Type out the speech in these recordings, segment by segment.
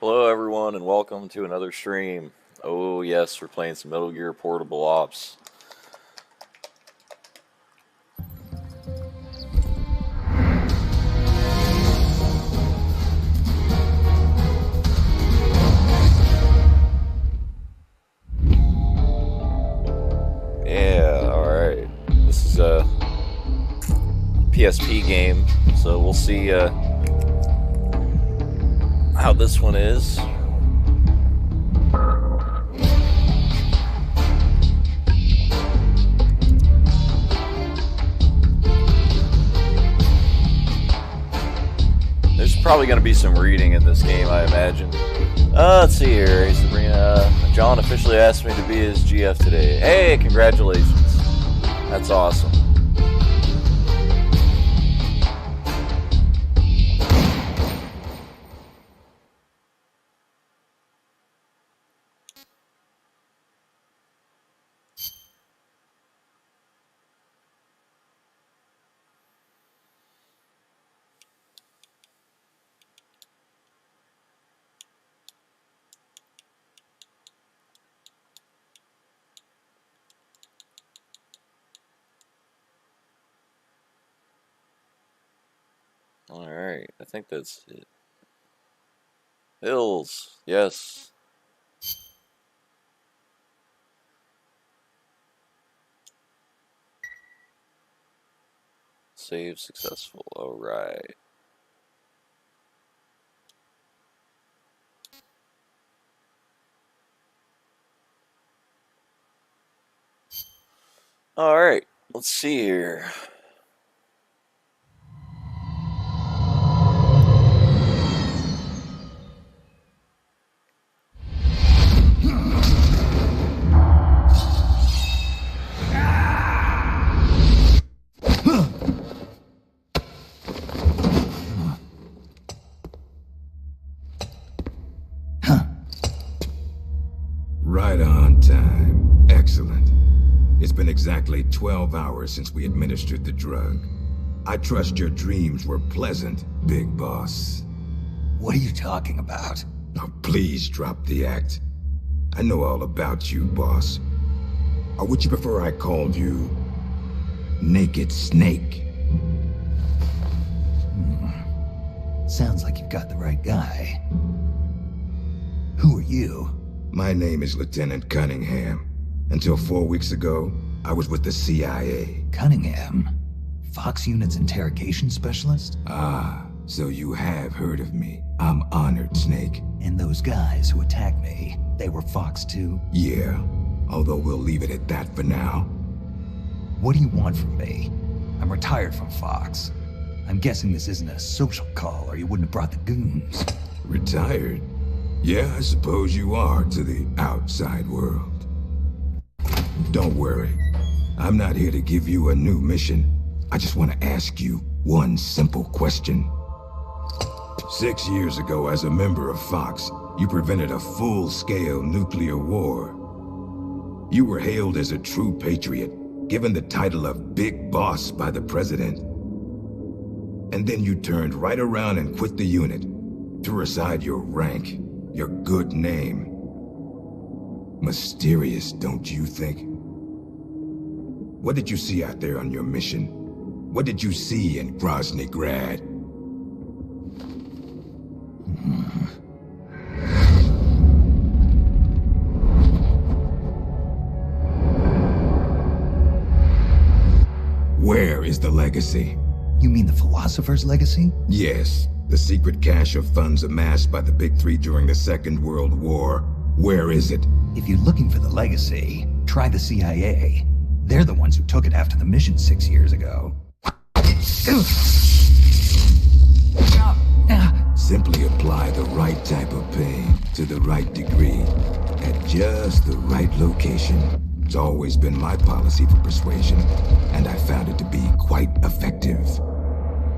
Hello everyone and welcome to another stream. Oh yes, we're playing some Metal Gear Portable Ops. Yeah, alright. This is a PSP game, so we'll see how this one is. There's probably going to be some reading in this game, I imagine. Let's see here. Sabrina. John officially asked me to be his GF today. Hey, congratulations. That's awesome. Alright, I think that's it. Hills, yes. Save successful, alright. Alright, let's see here. Right on time. Excellent. It's been exactly 12 hours since we administered the drug. I trust your dreams were pleasant, Big Boss. What are you talking about? Now please drop the act. I know all about you, boss. Or would you prefer I called you Naked Snake? Sounds like you've got the right guy. Who are you? My name is Lieutenant Cunningham. Until 4 weeks ago, I was with the CIA. Cunningham? Fox Unit's interrogation specialist? Ah, so you have heard of me. I'm honored, Snake. And those guys who attacked me, they were Fox too? Yeah, although we'll leave it at that for now. What do you want from me? I'm retired from Fox. I'm guessing this isn't a social call or you wouldn't have brought the goons. Retired? Yeah, I suppose you are to the outside world. Don't worry. I'm not here to give you a new mission. I just want to ask you one simple question. 6 years ago, as a member of Fox, you prevented a full-scale nuclear war. You were hailed as a true patriot, given the title of Big Boss by the President. And then you turned right around and quit the unit, threw aside your rank, your good name. Mysterious, don't you think? What did you see out there on your mission? What did you see in Grozny Grad? Where is the legacy? You mean the Philosopher's Legacy? Yes, the secret cache of funds amassed by the Big Three during the Second World War. Where is it? If you're looking for the legacy, try the CIA. They're the ones who took it after the mission 6 years ago. Simply apply the right type of pain to the right degree at just the right location. It's always been my policy for persuasion, and I found it to be quite effective.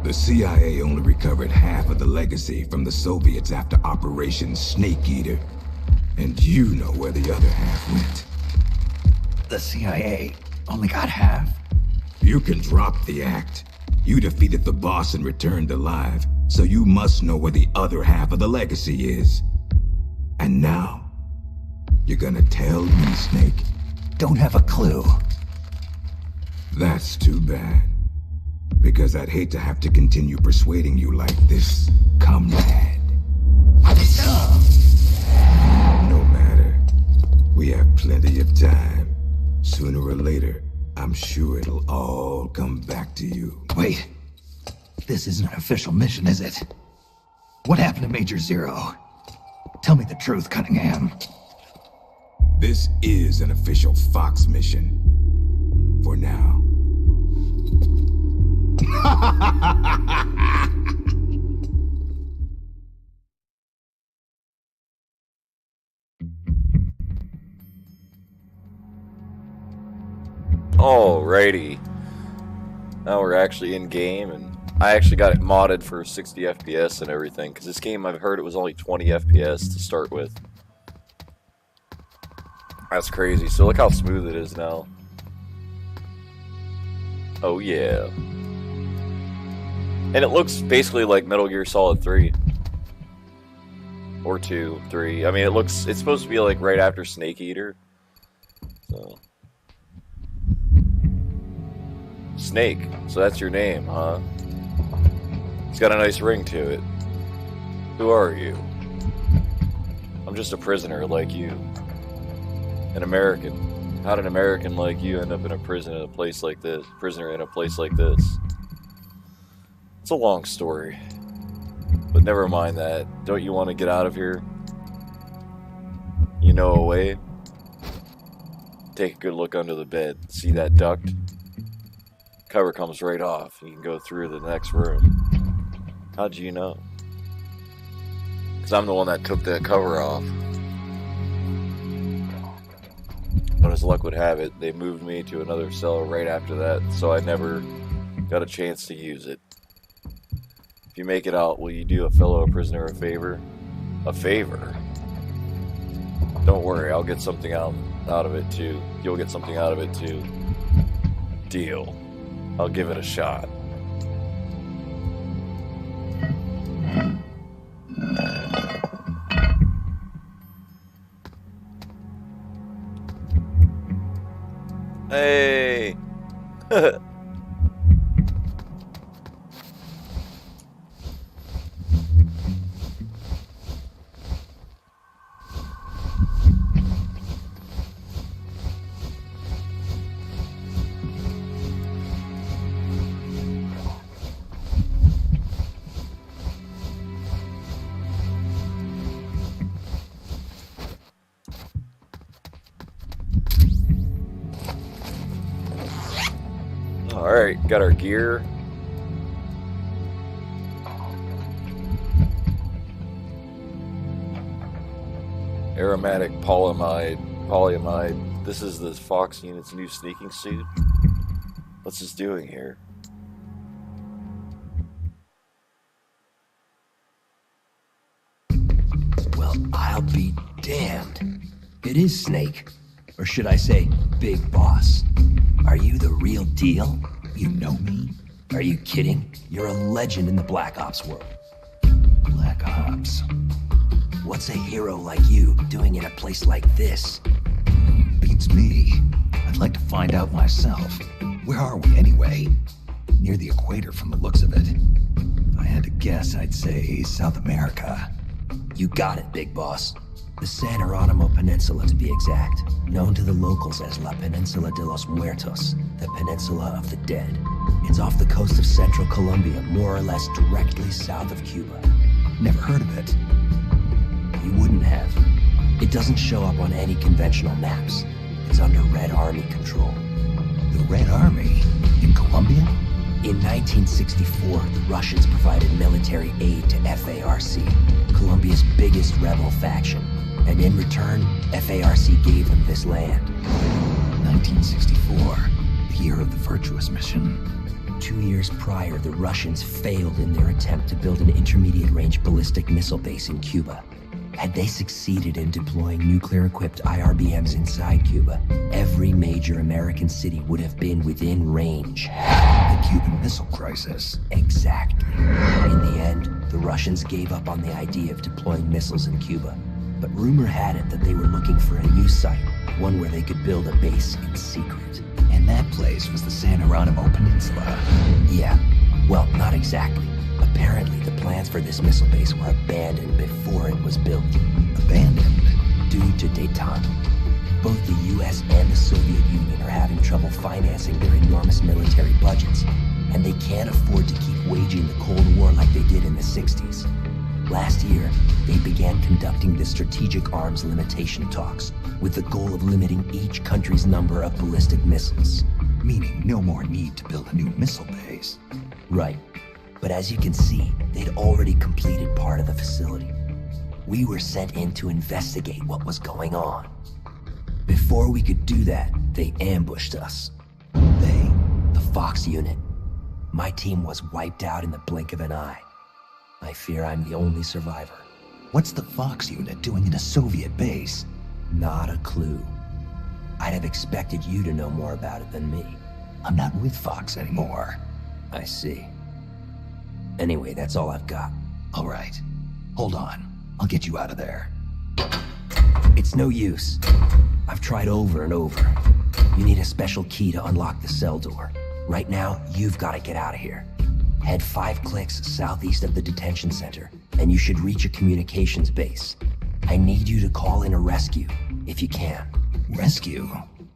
The CIA only recovered half of the legacy from the Soviets after Operation Snake Eater. And you know where the other half went. The CIA only got half? You can drop the act. You defeated the boss and returned alive, so you must know where the other half of the legacy is. And now, you're gonna tell me, Snake? Don't have a clue. That's too bad. Because I'd hate to have to continue persuading you like this, comrade. No matter. We have plenty of time. Sooner or later, I'm sure it'll all come back to you. Wait. This isn't an official mission, is it? What happened to Major Zero? Tell me the truth, Cunningham. This is an official Fox mission. For now. Alrighty. Now we're actually in game, and I actually got it modded for 60 FPS and everything, because this game, I've heard it was only 20 FPS to start with. That's crazy. So look how smooth it is now. Oh yeah. And it looks basically like Metal Gear Solid 3. Or 2, 3. I mean, it's supposed to be like right after Snake Eater. So. Snake. So that's your name, huh? It's got a nice ring to it. Who are you? I'm just a prisoner like you. An American. How did an American like you end up in a prison in a place like this? Prisoner in a place like this? It's a long story. But never mind that. Don't you want to get out of here? You know a way? Take a good look under the bed. See that duct? Cover comes right off. You can go through the next room. How'd you know? Because I'm the one that took that cover off. But as luck would have it, they moved me to another cell right after that, so I never got a chance to use it. If you make it out, will you do a fellow prisoner a favor? A favor? Don't worry, I'll get something out of it too. You'll get something out of it too. Deal. I'll give it a shot. Hey! Alright, got our gear. Aromatic polyamide. This is the Fox unit's new sneaking suit. What's this doing here? Well, I'll be damned. It is Snake. Or should I say, Big Boss. Are you the real deal? You know me? Are you kidding? You're a legend in the Black Ops world. Black Ops. What's a hero like you doing in a place like this? Beats me. I'd like to find out myself. Where are we anyway? Near the equator from the looks of it. If I had to guess, I'd say South America. You got it, Big Boss. The San Geronimo Peninsula, to be exact. Known to the locals as La Peninsula de los Muertos, the Peninsula of the Dead. It's off the coast of central Colombia, more or less directly south of Cuba. Never heard of it. You wouldn't have. It doesn't show up on any conventional maps. It's under Red Army control. The Red Army? In Colombia? In 1964, the Russians provided military aid to FARC, Colombia's biggest rebel faction. And in return, FARC gave them this land. 1964, the year of the Virtuous Mission. 2 years prior, the Russians failed in their attempt to build an intermediate-range ballistic missile base in Cuba. Had they succeeded in deploying nuclear-equipped IRBMs inside Cuba, every major American city would have been within range. The Cuban Missile Crisis. Exactly. In the end, the Russians gave up on the idea of deploying missiles in Cuba. But rumor had it that they were looking for a new site, one where they could build a base in secret. And that place was the San Geronimo Peninsula. Yeah, well, not exactly. Apparently, the plans for this missile base were abandoned before it was built. Abandoned? Due to detente. Both the US and the Soviet Union are having trouble financing their enormous military budgets, and they can't afford to keep waging the Cold War like they did in the 60s. Last year, they began conducting the strategic arms limitation talks, with the goal of limiting each country's number of ballistic missiles. Meaning no more need to build a new missile base. Right. But as you can see, they'd already completed part of the facility. We were sent in to investigate what was going on. Before we could do that, they ambushed us. They? The Fox unit. My team was wiped out in the blink of an eye. I fear I'm the only survivor. What's the Fox unit doing in a Soviet base? Not a clue. I'd have expected you to know more about it than me. I'm not with Fox anymore. I see. Anyway, that's all I've got. All right. Hold on. I'll get you out of there. It's no use. I've tried over and over. You need a special key to unlock the cell door. Right now, you've got to get out of here. Head 5 clicks southeast of the detention center, and you should reach a communications base. I need you to call in a rescue, if you can. Rescue?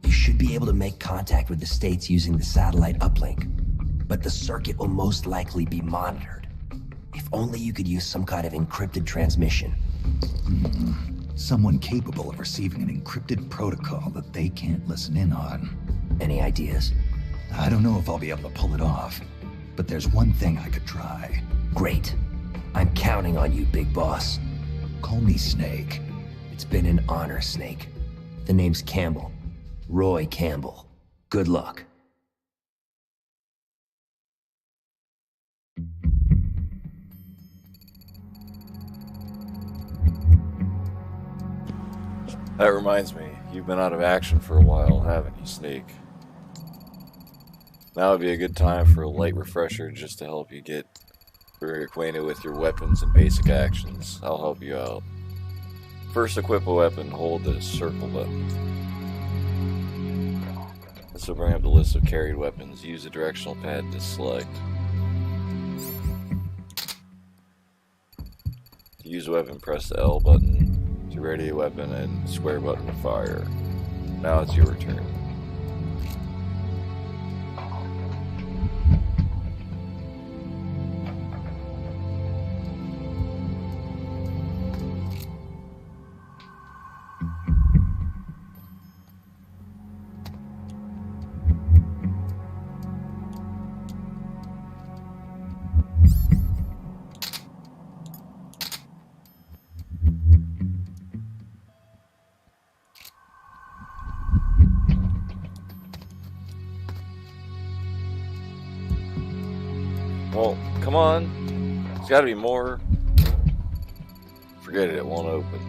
You should be able to make contact with the States using the satellite uplink, but the circuit will most likely be monitored. If only you could use some kind of encrypted transmission. Someone capable of receiving an encrypted protocol that they can't listen in on. Any ideas? I don't know if I'll be able to pull it off, but there's one thing I could try. Great. I'm counting on you, big boss. Call me Snake. It's been an honor, Snake. The name's Campbell. Roy Campbell. Good luck. That reminds me, you've been out of action for a while, haven't you, Snake? Now would be a good time for a light refresher just to help you get very acquainted with your weapons and basic actions. I'll help you out. First, equip a weapon, hold the circle button. This will bring up the list of carried weapons. Use the directional pad to select. To use a weapon, press the L button to ready a weapon and square button to fire. Now it's your turn. Well, come on. There's gotta be more. Forget it, it won't open.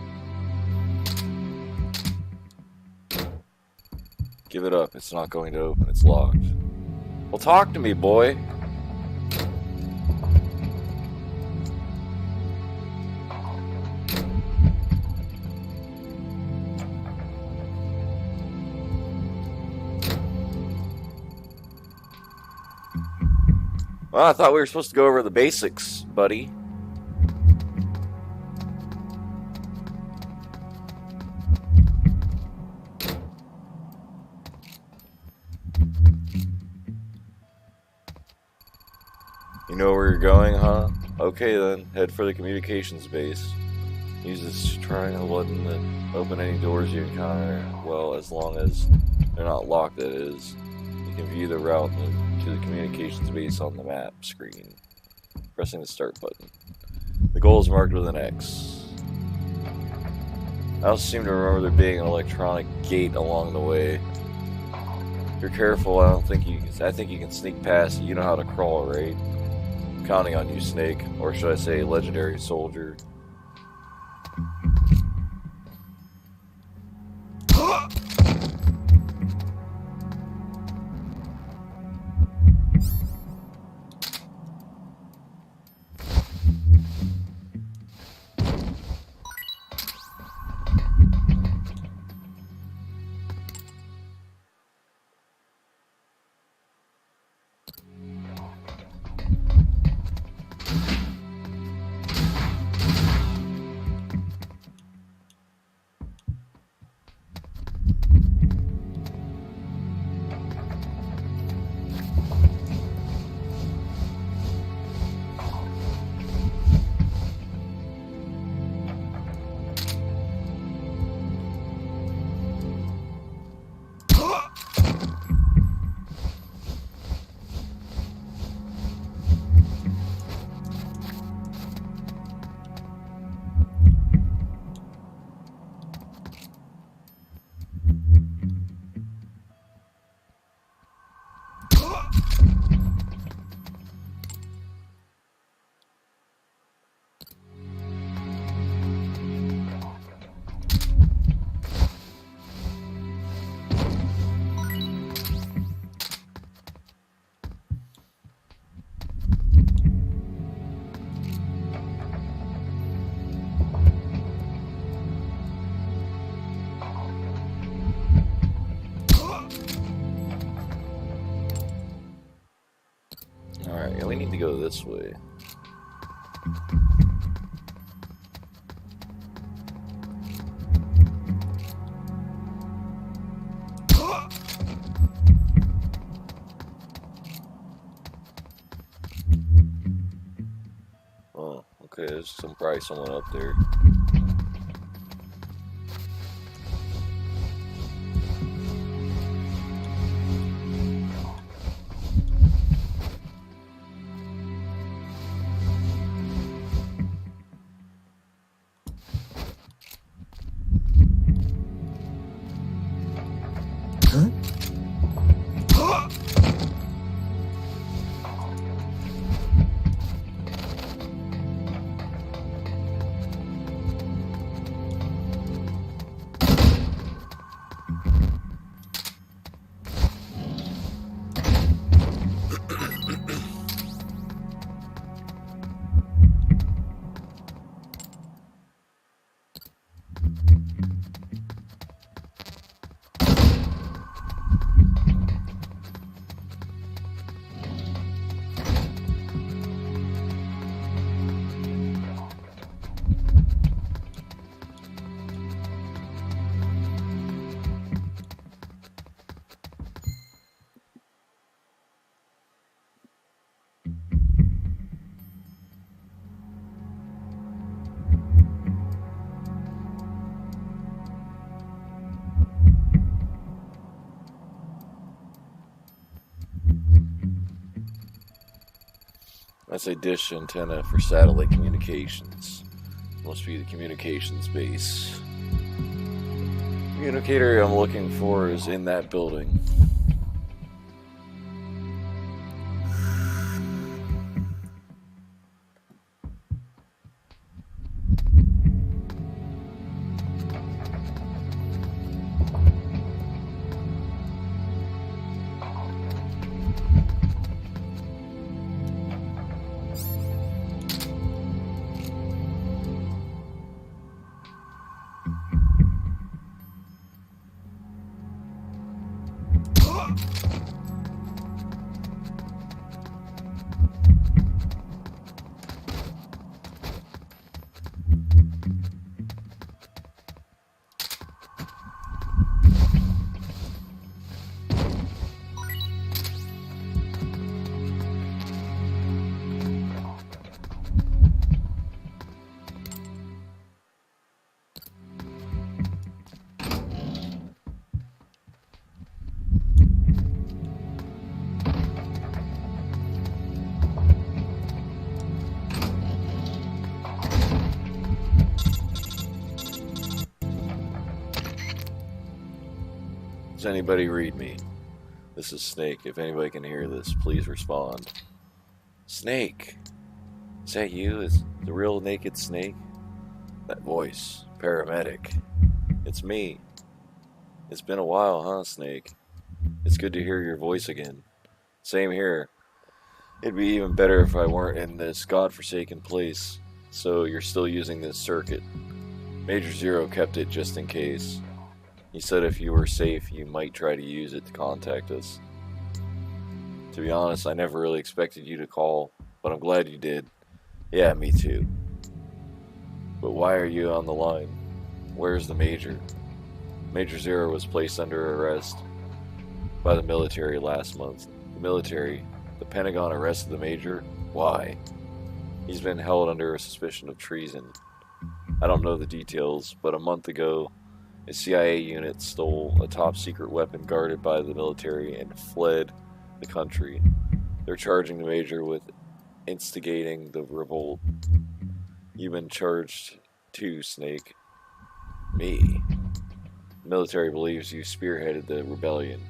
Give it up, it's not going to open, it's locked. Well, talk to me, boy. Well, I thought we were supposed to go over the basics, buddy. You know where you're going, huh? Okay then, head for the communications base. Use this triangle button to open any doors you encounter. Well, as long as they're not locked, that is. You can view the route to the communications base on the map screen, pressing the start button. The goal is marked with an X. I also seem to remember there being an electronic gate along the way. If you're careful, I think you can sneak past it. You know how to crawl, right? I'm counting on you, Snake, or should I say legendary soldier. need to go this way. Oh, okay, there's probably someone up there. That's a dish antenna for satellite communications. Must be the communications base. Communicator I'm looking for is in that building. Does anybody read me? This is Snake. If anybody can hear this, please respond. Snake! Is that you? Is the real naked Snake? That voice. Paramedic. It's me. It's been a while, huh, Snake? It's good to hear your voice again. Same here. It'd be even better if I weren't in this godforsaken place. So you're still using this circuit. Major Zero kept it just in case. He said if you were safe, you might try to use it to contact us. To be honest, I never really expected you to call, but I'm glad you did. Yeah, me too. But why are you on the line? Where's the Major? Major Zero was placed under arrest by the military last month. The military? The Pentagon arrested the Major? Why? He's been held under a suspicion of treason. I don't know the details, but a month ago, a CIA unit stole a top-secret weapon guarded by the military and fled the country. They're charging the Major with instigating the revolt. You've been charged too, Snake. Me? The military believes you spearheaded the rebellion.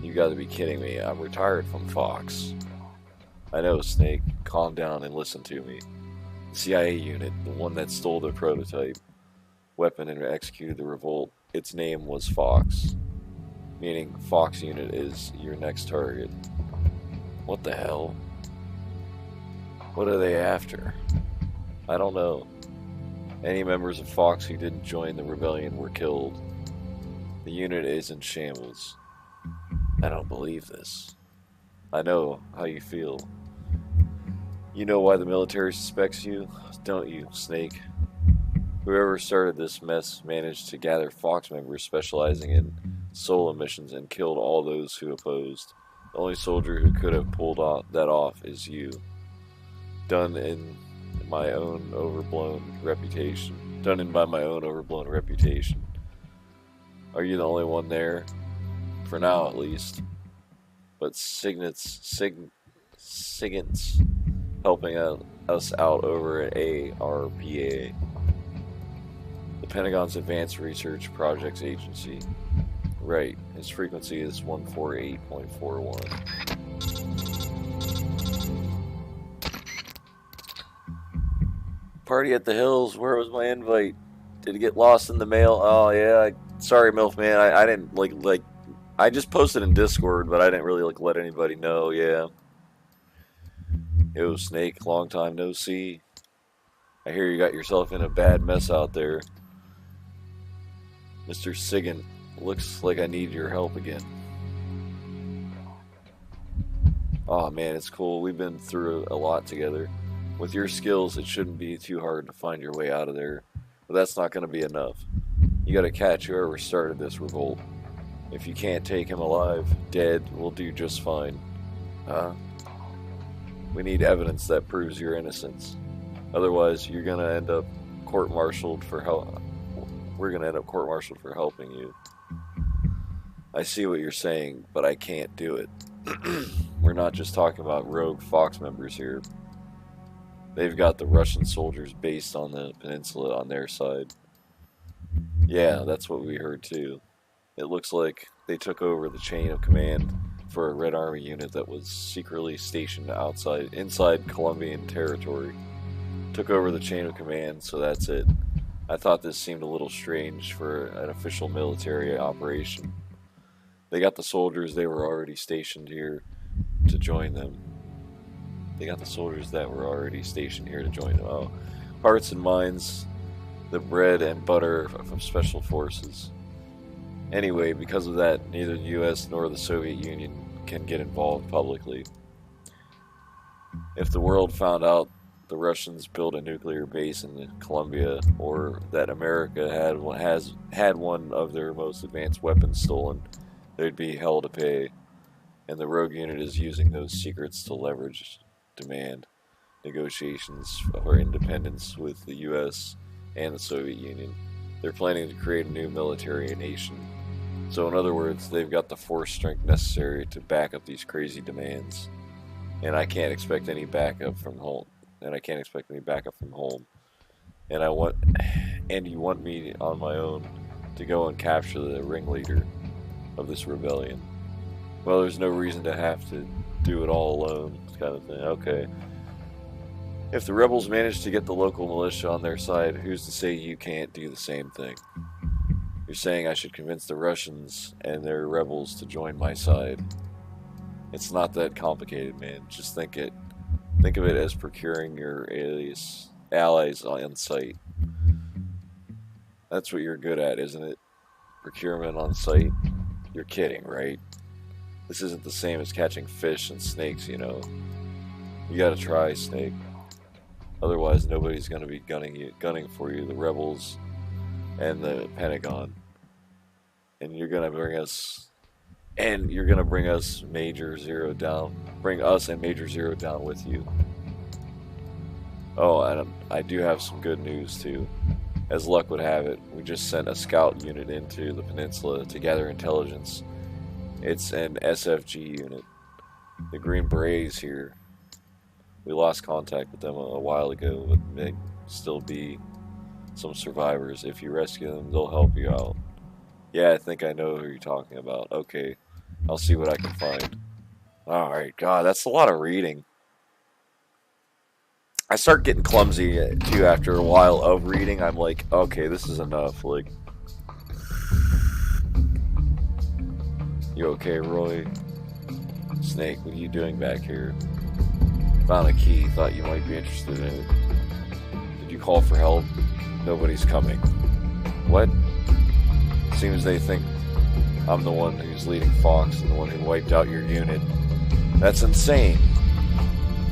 You gotta be kidding me. I'm retired from Fox. I know, Snake. Calm down and listen to me. The CIA unit, the one that stole the prototype weapon and executed the revolt, its name was Fox. Meaning Fox unit is your next target. What the hell? What are they after? I don't know. Any members of Fox who didn't join the rebellion were killed. The unit is in shambles. I don't believe this. I know how you feel. You know why the military suspects you, don't you, Snake? Whoever started this mess managed to gather Fox members specializing in solo missions and killed all those who opposed. The only soldier who could have pulled that off is you. Done in my own overblown reputation. Done in by my own overblown reputation. Are you the only one there? For now, at least. But Signet's helping us out over at ARPA, the Pentagon's Advanced Research Projects Agency. Right, his frequency is 148.41. Party at the Hills, where was my invite? Did it get lost in the mail? Oh yeah, sorry MILF man, I didn't like I just posted in Discord, but I didn't really let anybody know. Yeah. Yo, Snake, long time no see. I hear you got yourself in a bad mess out there. Mr. Sigint, looks like I need your help again. Oh man, it's cool. We've been through a lot together. With your skills, it shouldn't be too hard to find your way out of there. But that's not going to be enough. You got to catch whoever started this revolt. If you can't take him alive, dead will do just fine. We need evidence that proves your innocence. Otherwise, you're going to end up court-martialed for help. We're going to end up court-martialed for helping you. I see what you're saying, but I can't do it. We're not just talking about rogue Fox members here. They've got the Russian soldiers based on the peninsula on their side. Yeah, that's what we heard too. It looks like they took over the chain of command for a Red Army unit that was secretly stationed inside Colombian territory. Took over the chain of command, so that's it. I thought this seemed a little strange for an official military operation. They got the soldiers they were already stationed here to join them. Oh, hearts and minds, the bread and butter of special forces. Anyway, because of that, neither the US nor the Soviet Union can get involved publicly. If the world found out the Russians built a nuclear base in Colombia, or that America had one of their most advanced weapons stolen, there'd be hell to pay. And the rogue unit is using those secrets to leverage demand negotiations for independence with the US and the Soviet Union. They're planning to create a new military nation. So in other words, they've got the force strength necessary to back up these crazy demands. And I can't expect any backup from home. And you want me on my own to go and capture the ringleader of this rebellion. Well, there's no reason to have to do it all alone, kind of thing. Okay. If the rebels manage to get the local militia on their side, who's to say you can't do the same thing? You're saying I should convince the Russians and their rebels to join my side. It's not that complicated, man. Just think of it as procuring your allies on site. That's what you're good at, isn't it? Procurement on site? You're kidding, right? This isn't the same as catching fish and snakes, you know. You gotta try, Snake. Otherwise, nobody's gonna be gunning for you. The rebels and the Pentagon. And you're gonna bring us Major Zero down. Bring us and Major Zero down with you. Oh, and I do have some good news too. As luck would have it, we just sent a scout unit into the peninsula to gather intelligence. It's an SFG unit. The Green Berets here. We lost contact with them a while ago, but may still be some survivors. If you rescue them, they'll help you out. Yeah, I think I know who you're talking about. Okay, I'll see what I can find. Alright, God, that's a lot of reading. I start getting clumsy, too, after a while of reading. I'm like, okay, this is enough. Like, you okay, Roy? Snake, what are you doing back here? Found a key, thought you might be interested in it. Did you call for help? Nobody's coming. What? Seems they think I'm the one who's leading Fox and the one who wiped out your unit. That's insane.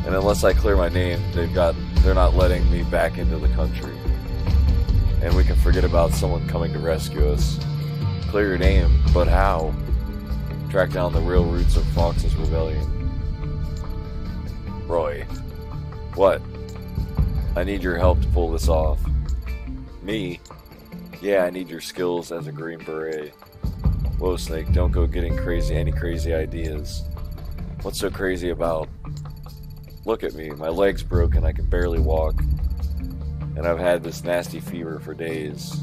And unless I clear my name, they're not letting me back into the country. And we can forget about someone coming to rescue us. Clear your name, but how? Track down the real roots of Fox's rebellion. Roy. What? I need your help to pull this off. Me? Yeah, I need your skills as a Green Beret. Whoa, Snake, don't go getting any crazy ideas. What's so crazy about? Look at me, my leg's broken, I can barely walk. And I've had this nasty fever for days.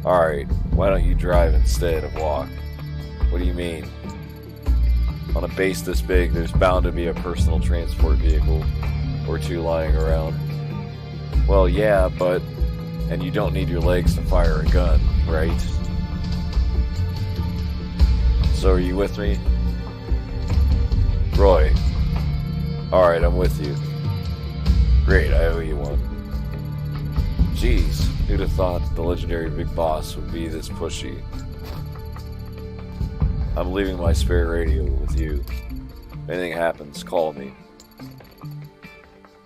Alright, why don't you drive instead of walk? What do you mean? On a base this big, there's bound to be a personal transport vehicle or two lying around. Well, yeah, but... And you don't need your legs to fire a gun, right? So are you with me? Roy. Alright, I'm with you. Great, I owe you one. Jeez, who'd have thought the legendary Big Boss would be this pushy? I'm leaving my spare radio with you. If anything happens, call me.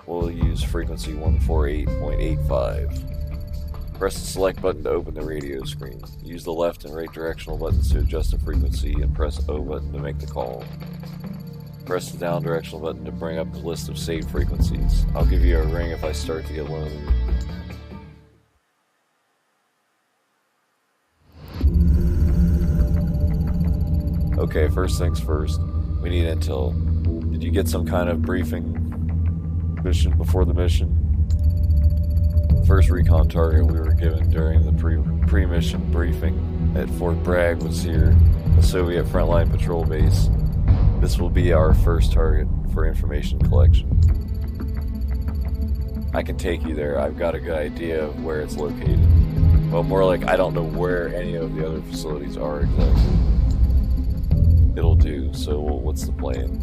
We'll use frequency 148.85. Press the select button to open the radio screen. Use the left and right directional buttons to adjust the frequency, and press O button to make the call. Press the down directional button to bring up the list of saved frequencies. I'll give you a ring if I start to get lonely. Okay, first things first. We need intel. Did you get some kind of briefing mission before the mission? First recon target we were given during the pre-mission briefing at Fort Bragg was here, a Soviet frontline patrol base. This will be our first target for information collection. I can take you there. I've got a good idea of where it's located. Well, more like I don't know where any of the other facilities are exactly. It'll do, so what's the plan?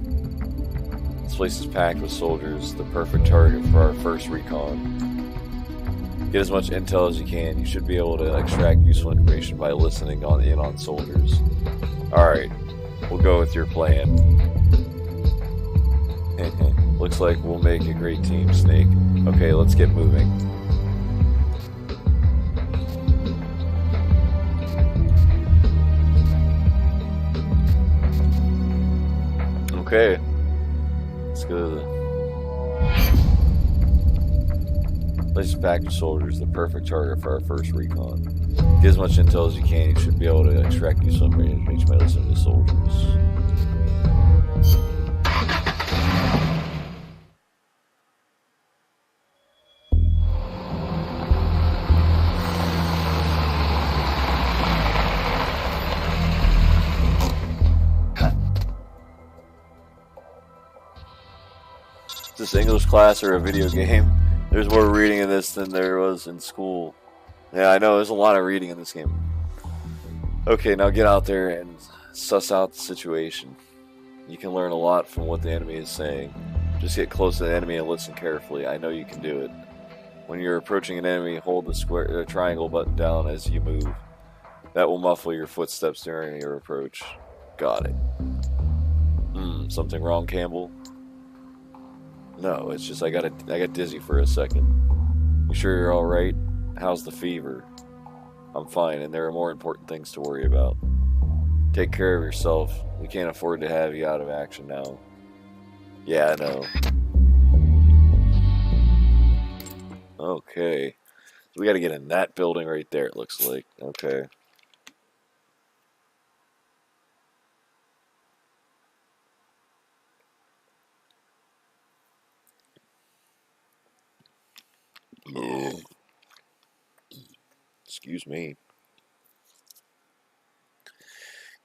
This place is packed with soldiers, the perfect target for our first recon. Get as much intel as you can. You should be able to extract useful information by listening in on soldiers. Alright, we'll go with your plan. Looks like we'll make a great team, Snake. Okay, let's get moving. Okay, let's go to the place is packed with soldiers, the perfect target for our first recon. Get as much intel as you can. You should be able to extract useful information by listening to soldiers. Is this English class or a video game? There's more reading in this than there was in school. Yeah, I know, there's a lot of reading in this game. Okay, now get out there and suss out the situation. You can learn a lot from what the enemy is saying. Just get close to the enemy and listen carefully. I know you can do it. When you're approaching an enemy, hold the triangle button down as you move. That will muffle your footsteps during your approach. Got it. Something wrong, Campbell? No, it's just I got dizzy for a second. You sure you're alright? How's the fever? I'm fine, and there are more important things to worry about. Take care of yourself. We can't afford to have you out of action now. Yeah, I know. Okay. So we gotta get in that building right there, it looks like. Okay. Excuse me.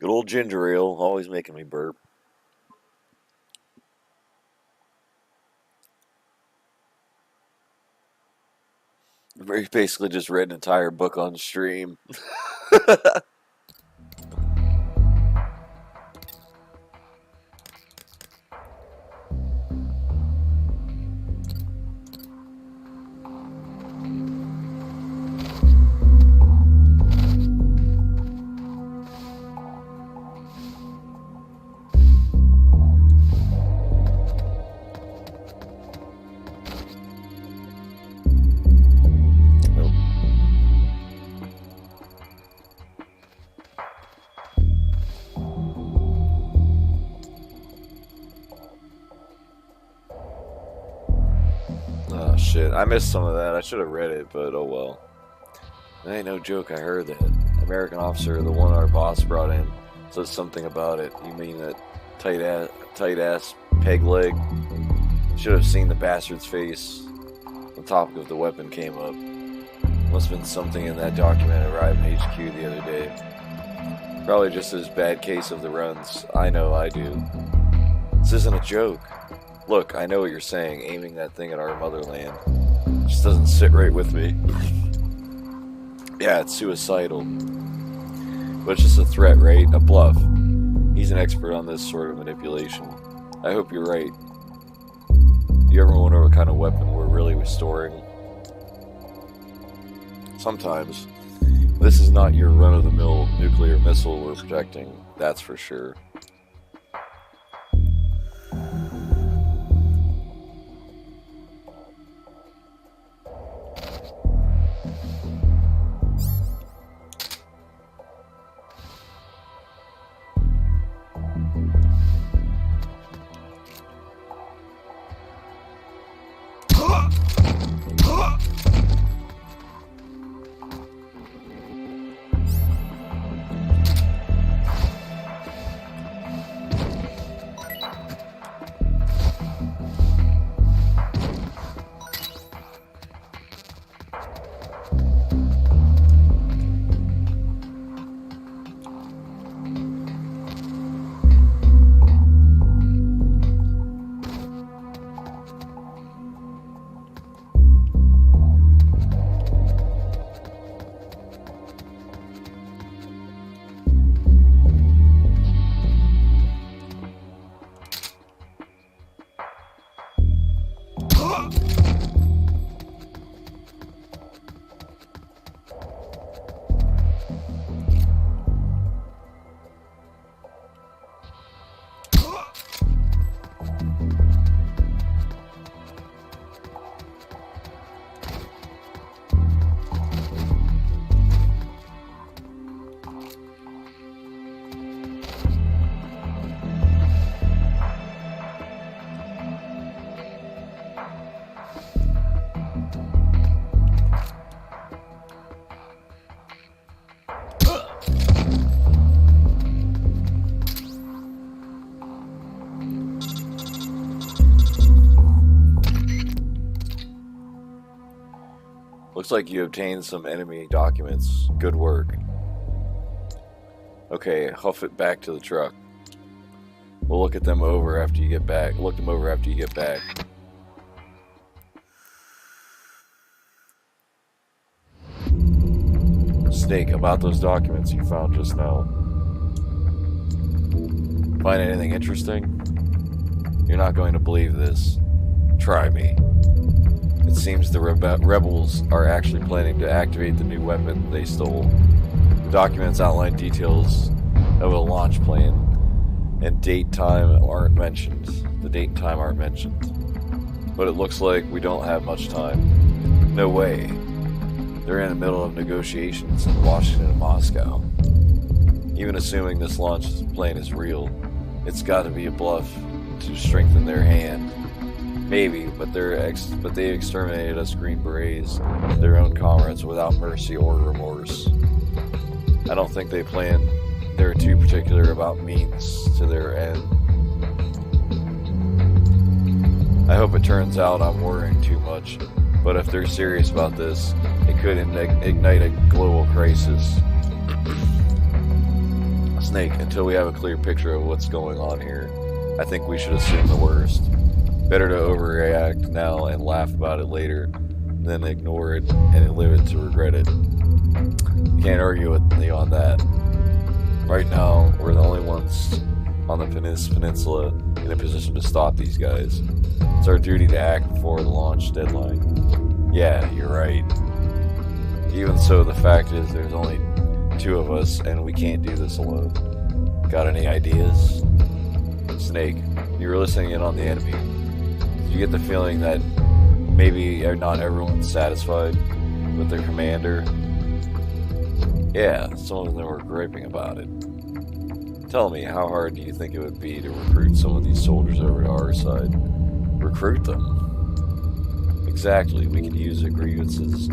Good old ginger ale, always making me burp. We basically just read an entire book on stream. shit. I missed some of that. I should have read it, but oh well. It ain't no joke. I heard that American officer, the one our boss brought in, said something about it. You mean that tight ass peg leg? Should have seen the bastard's face. The topic of the weapon came up. Must have been something in that document arrived in HQ the other day. Probably just his bad case of the runs. I know I do. This isn't a joke. Look, I know what you're saying, aiming that thing at our motherland. Just doesn't sit right with me. Yeah, it's suicidal. But it's just a threat, right? A bluff. He's an expert on this sort of manipulation. I hope you're right. You ever wonder what kind of weapon we're really restoring? Sometimes. This is not your run-of-the-mill nuclear missile we're protecting, that's for sure. Looks like you obtained some enemy documents. Good work. Okay, huff it back to the truck. We'll look them over after you get back. Snake, about those documents you found just now. Find anything interesting? You're not going to believe this. Try me. It seems the rebels are actually planning to activate the new weapon they stole. The documents outline details of a launch plan, and date and time aren't mentioned. But it looks like we don't have much time. No way. They're in the middle of negotiations in Washington and Moscow. Even assuming this launch plan is real, it's got to be a bluff to strengthen their hand. Maybe, but they exterminated us Green Berets, their own comrades, without mercy or remorse. I don't think they plan. They're too particular about means to their end. I hope it turns out I'm worrying too much, but if they're serious about this, it could ignite a global crisis. Snake, until we have a clear picture of what's going on here, I think we should assume the worst. Better to overreact now and laugh about it later than ignore it and live to regret it. Can't argue with me on that. Right now, we're the only ones on the peninsula in a position to stop these guys. It's our duty to act before the launch deadline. Yeah, you're right. Even so, the fact is there's only 2 of us and we can't do this alone. Got any ideas? Snake, you were listening in on the enemy. You get the feeling that maybe not everyone's satisfied with their commander. Yeah, some of them were griping about it. Tell me, how hard do you think it would be to recruit some of these soldiers over to our side? Recruit them? Exactly. We could use the grievances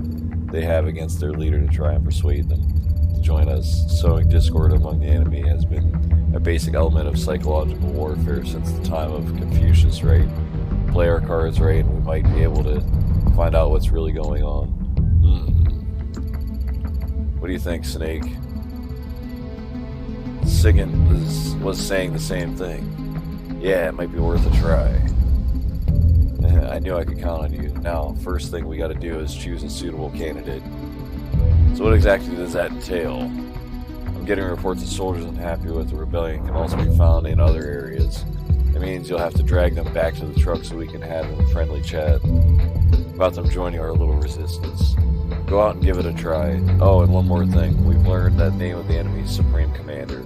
they have against their leader to try and persuade them to join us. Sowing discord among the enemy has been a basic element of psychological warfare since the time of Confucius, right? Play our cards right and we might be able to find out what's really going on. What do you think, Snake? Sigan was saying the same thing. Yeah, it might be worth a try. I knew I could count on you. Now, first thing we gotta do is choose a suitable candidate. So what exactly does that entail? I'm getting reports that soldiers unhappy with the rebellion can also be found in other areas. It means you'll have to drag them back to the truck so we can have a friendly chat about them joining our little resistance. Go out and give it a try. Oh, and one more thing. We've learned that name of the enemy's supreme commander.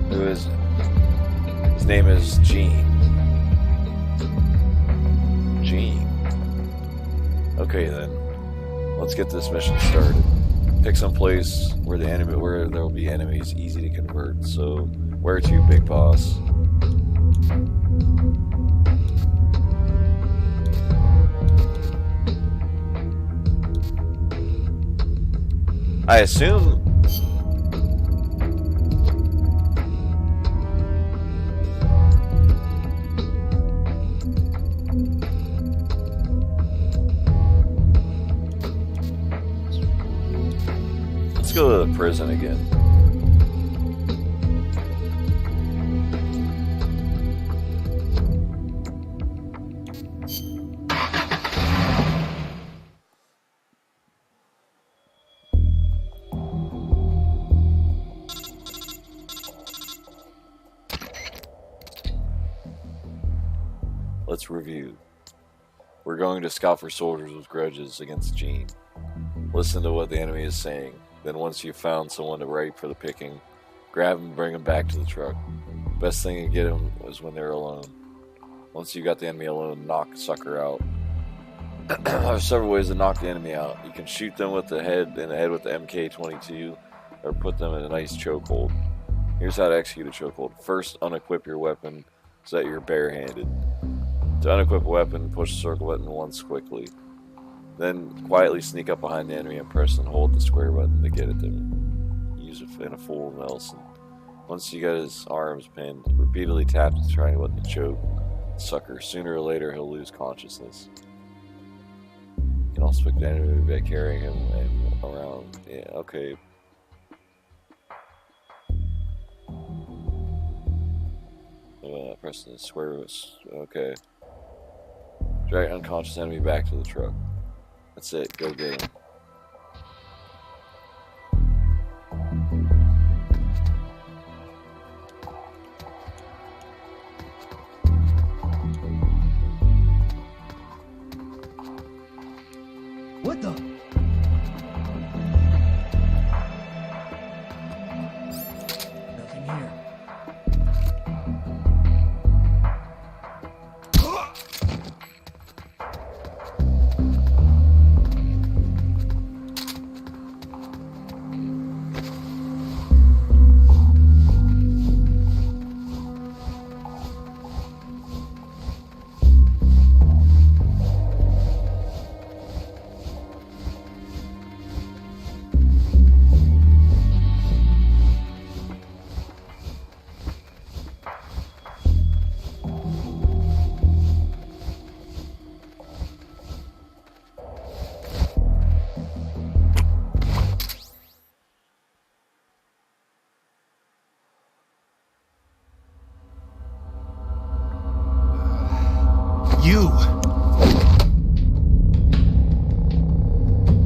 Who is it? His name is Gene. Gene. Okay then. Let's get this mission started. Pick some place where there will be enemies easy to convert. So, where to, big boss? I assume... Let's go to the prison again. Let's review. We're going to scout for soldiers with grudges against Gene. Listen to what the enemy is saying. Then once you've found someone to right for the picking, grab them and bring them back to the truck. Best thing to get them is when they're alone. Once you got the enemy alone, knock the sucker out. There's several ways to knock the enemy out. You can shoot them with the head with the MK-22 or put them in a nice chokehold. Here's how to execute a chokehold. First, unequip your weapon so that you're barehanded. To unequip a weapon, push the circle button once quickly. Then quietly sneak up behind the enemy and press and hold the square button to get at them. Use it in a full Nelson. Once you got his arms pinned, repeatedly tap the triangle button to choke the sucker. Sooner or later, he'll lose consciousness. You can also pick the enemy by carrying him around. Yeah, okay. Press the square. Okay. Drag unconscious enemy back to the truck. That's it. Go get him. What the? Nothing here.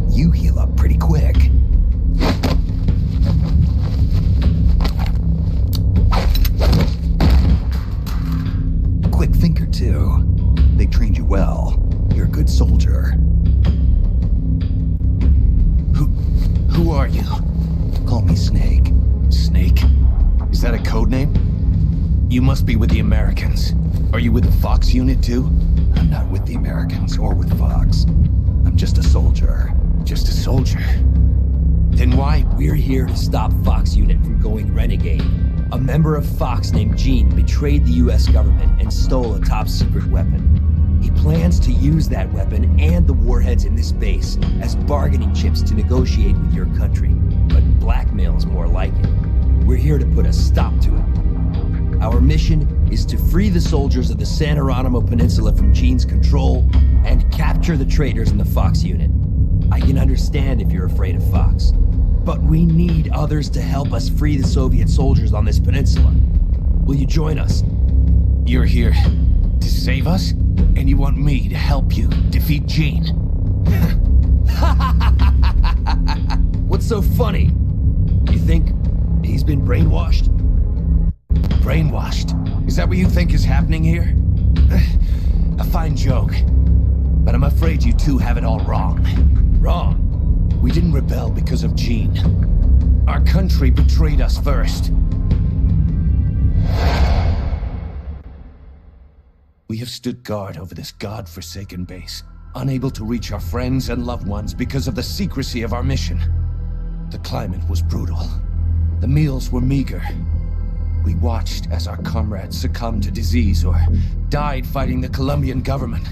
You heal up pretty quick. Quick thinker, too. They trained you well. You're a good soldier. Who are you? Call me Snake. Snake? Is that a code name? You must be with the Americans. Are you with the Fox unit, too? I'm not with the Americans or with Fox. I'm just a soldier. Just a soldier? Then why? We're here to stop Fox Unit from going renegade. A member of Fox named Gene betrayed the US government and stole a top secret weapon. He plans to use that weapon and the warheads in this base as bargaining chips to negotiate with your country. But blackmail's more like it. We're here to put a stop to it. Our mission is to free the soldiers of the San Geronimo Peninsula from Gene's control and capture the traitors in the Fox unit. I can understand if you're afraid of Fox, but we need others to help us free the Soviet soldiers on this peninsula. Will you join us? You're here to save us, and you want me to help you defeat Gene. What's so funny? You think he's been brainwashed? Brainwashed? Is that what you think is happening here? A fine joke. But I'm afraid you two have it all wrong. Wrong? We didn't rebel because of Gene. Our country betrayed us first. We have stood guard over this god-forsaken base, unable to reach our friends and loved ones because of the secrecy of our mission. The climate was brutal. The meals were meager. We watched as our comrades succumbed to disease or died fighting the Colombian government.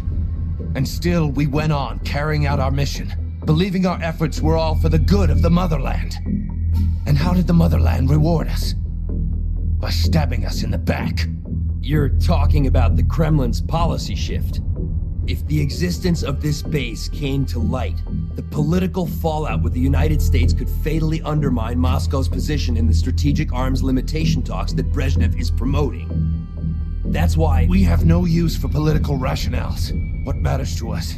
And still, we went on carrying out our mission, believing our efforts were all for the good of the motherland. And how did the motherland reward us? By stabbing us in the back. You're talking about the Kremlin's policy shift. If the existence of this base came to light, the political fallout with the United States could fatally undermine Moscow's position in the strategic arms limitation talks that Brezhnev is promoting. That's why we have no use for political rationales. What matters to us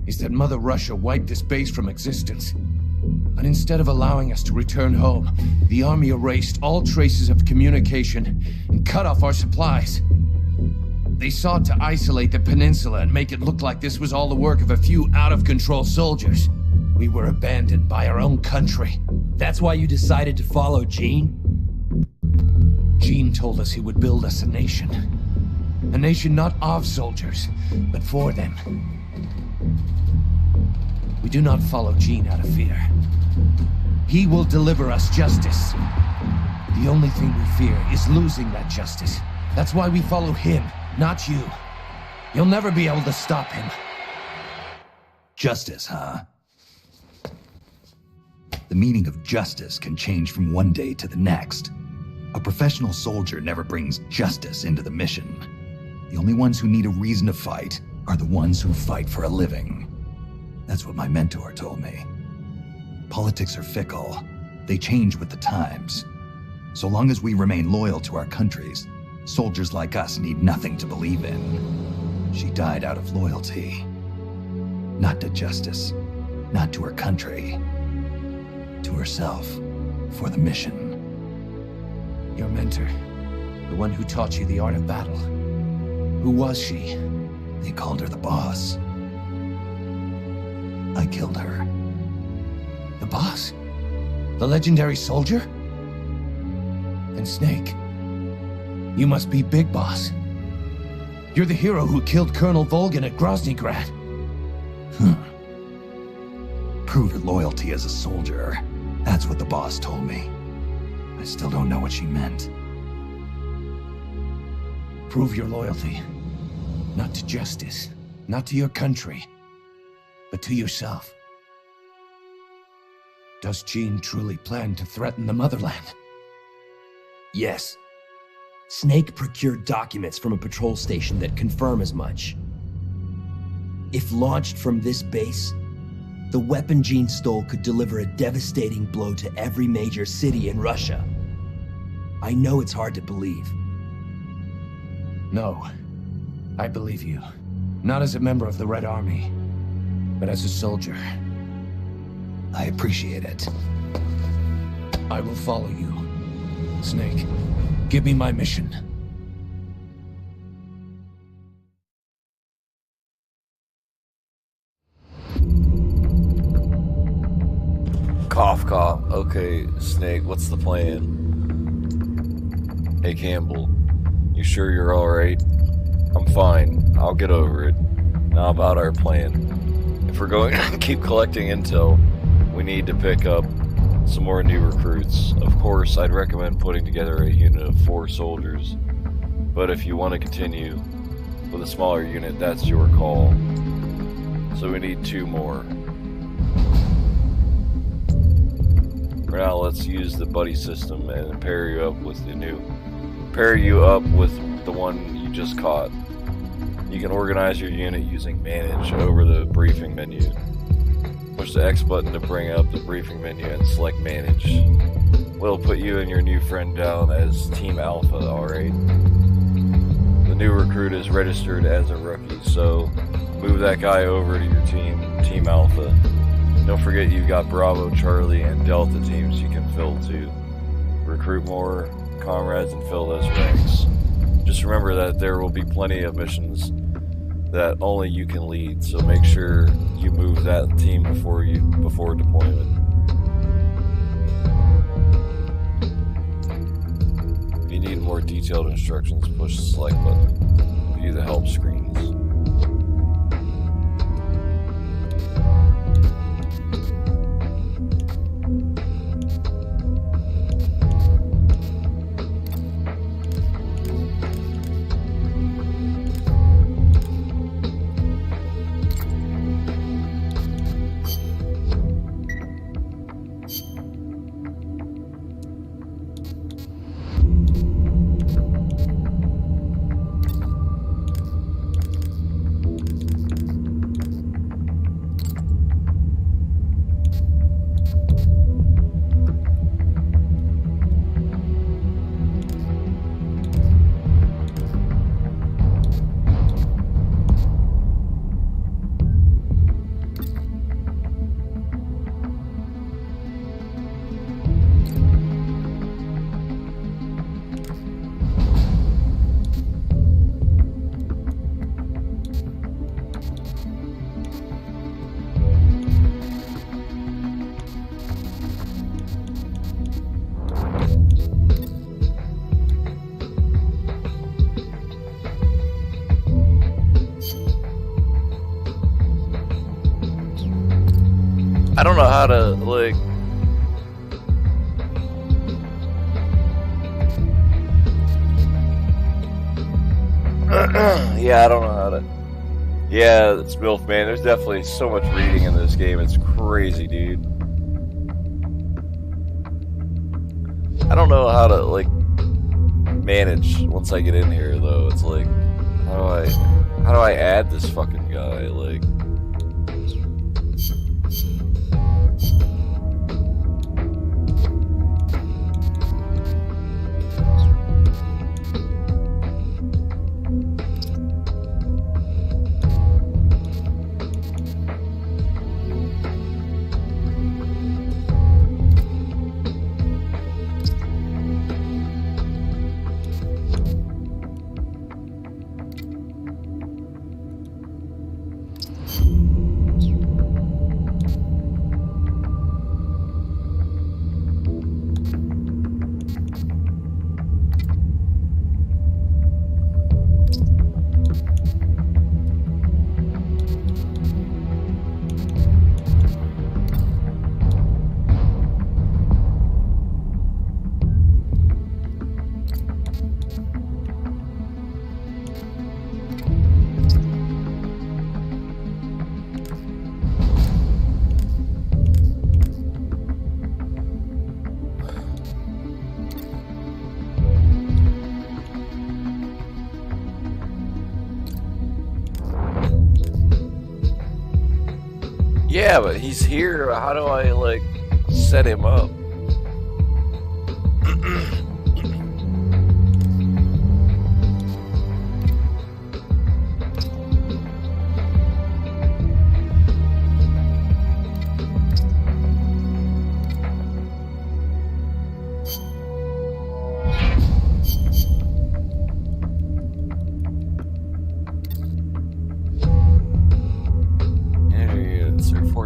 is that Mother Russia wiped this base from existence. But instead of allowing us to return home, the army erased all traces of communication and cut off our supplies. They sought to isolate the peninsula and make it look like this was all the work of a few out-of-control soldiers. We were abandoned by our own country. That's why you decided to follow Gene? Gene told us he would build us a nation. A nation not of soldiers, but for them. We do not follow Gene out of fear. He will deliver us justice. The only thing we fear is losing that justice. That's why we follow him, not you. You'll never be able to stop him. Justice, huh? The meaning of justice can change from one day to the next. A professional soldier never brings justice into the mission. The only ones who need a reason to fight are the ones who fight for a living. That's what my mentor told me. Politics are fickle. They change with the times. So long as we remain loyal to our countries, soldiers like us need nothing to believe in. She died out of loyalty. Not to justice, not to her country. To herself, for the mission. Your mentor, the one who taught you the art of battle. Who was she? They called her the boss. I killed her. The boss? The legendary soldier? And Snake, you must be Big Boss. You're the hero who killed Colonel Volgin at Groznygrad. Prove your loyalty as a soldier. That's what the boss told me. I still don't know what she meant. Prove your loyalty. Not to justice, not to your country, but to yourself. Does Gene truly plan to threaten the motherland? Yes. Snake procured documents from a patrol station that confirm as much. If launched from this base, the weapon Gene stole could deliver a devastating blow to every major city in Russia. I know it's hard to believe. No, I believe you. Not as a member of the Red Army, but as a soldier. I appreciate it. I will follow you. Snake, give me my mission. Cough, cough. Okay, Snake, what's the plan? Hey, Campbell, you sure you're alright? I'm fine. I'll get over it. Now about our plan. If we're going to keep collecting intel, we need to pick up some more new recruits. Of course, I'd recommend putting together a unit of 4 soldiers. But if you want to continue with a smaller unit, that's your call. So we need 2 more. For now, let's use the buddy system and pair you up with the one you just caught. You can organize your unit using Manage over the briefing menu. Push the X button to bring up the briefing menu and select Manage. We'll put you and your new friend down as Team Alpha, alright? The new recruit is registered as a rookie, so move that guy over to your team, Team Alpha. Don't forget you've got Bravo, Charlie, and Delta teams you can fill too. Recruit more comrades and fill those ranks. Just remember that there will be plenty of missions that only you can lead, so make sure you move that team before deployment. If you need more detailed instructions, push the select button. View the help screens. I don't know how to, like... yeah, I don't know how to... Yeah, it's MILF, man. There's definitely so much reading in this game. It's crazy, dude. I don't know how to, like, manage once I get in here, though. It's like, how do I add this fucking guy? Like... Yeah, but he's here. How do I, like, set him up?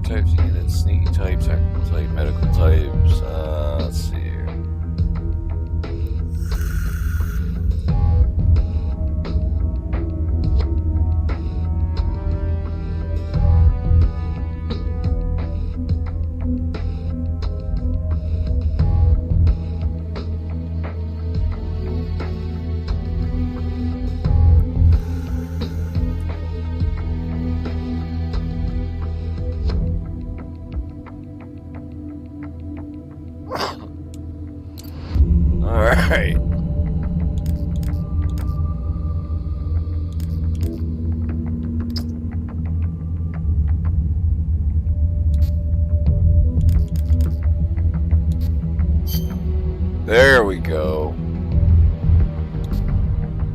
Types of units, sneaky type, technical type, medical types. Let's see here. There we go.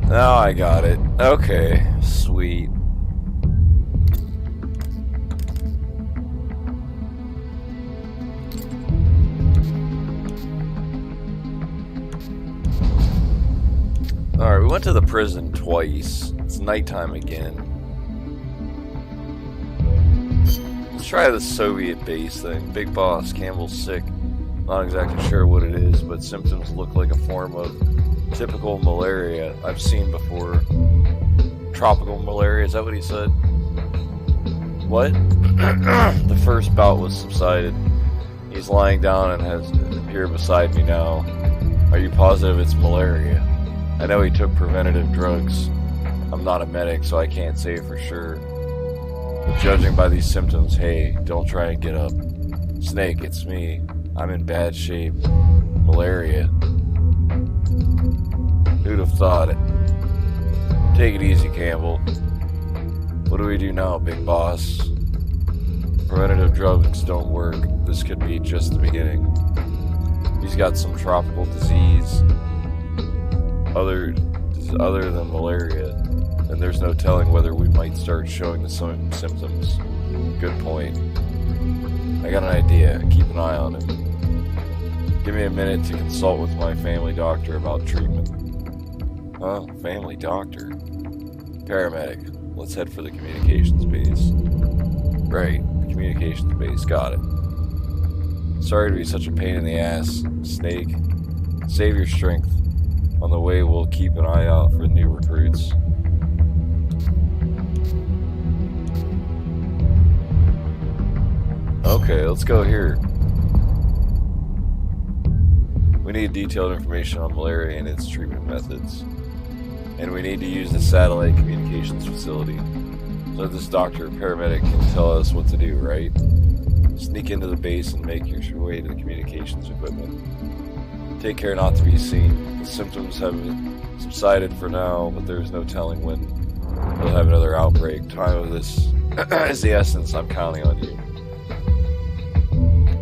Now I got it. Okay, sweet. Alright, we went to the prison twice. It's nighttime again. Let's try the Soviet base thing. Big boss, Campbell's sick. Not exactly sure what it is, but symptoms look like a form of typical malaria I've seen before. Tropical malaria, is that what he said? What? The first bout was subsided. He's lying down and has here beside me now. Are you positive it's malaria? I know he took preventative drugs. I'm not a medic, so I can't say for sure. But judging by these symptoms, hey, don't try and get up. Snake, it's me. I'm in bad shape. Malaria. Who'd have thought it? Take it easy, Campbell. What do we do now, big boss? Preventative drugs don't work. This could be just the beginning. He's got some tropical disease other than malaria, and there's no telling whether we might start showing the symptoms. Good point. I got an idea. Keep an eye on him. Give me a minute to consult with my family doctor about treatment. Huh? Family doctor? Paramedic. Let's head for the communications base. Right, the communications base. Got it. Sorry to be such a pain in the ass, Snake. Save your strength. On the way, we'll keep an eye out for new recruits. Okay, let's go here. We need detailed information on malaria and its treatment methods. And we need to use the satellite communications facility. So this doctor or paramedic can tell us what to do, right? Sneak into the base and make your way to the communications equipment. Take care not to be seen. The symptoms have subsided for now, but there's no telling when we'll have another outbreak. Time of this is the essence. I'm counting on you.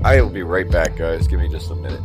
I will be right back, guys. Give me just a minute.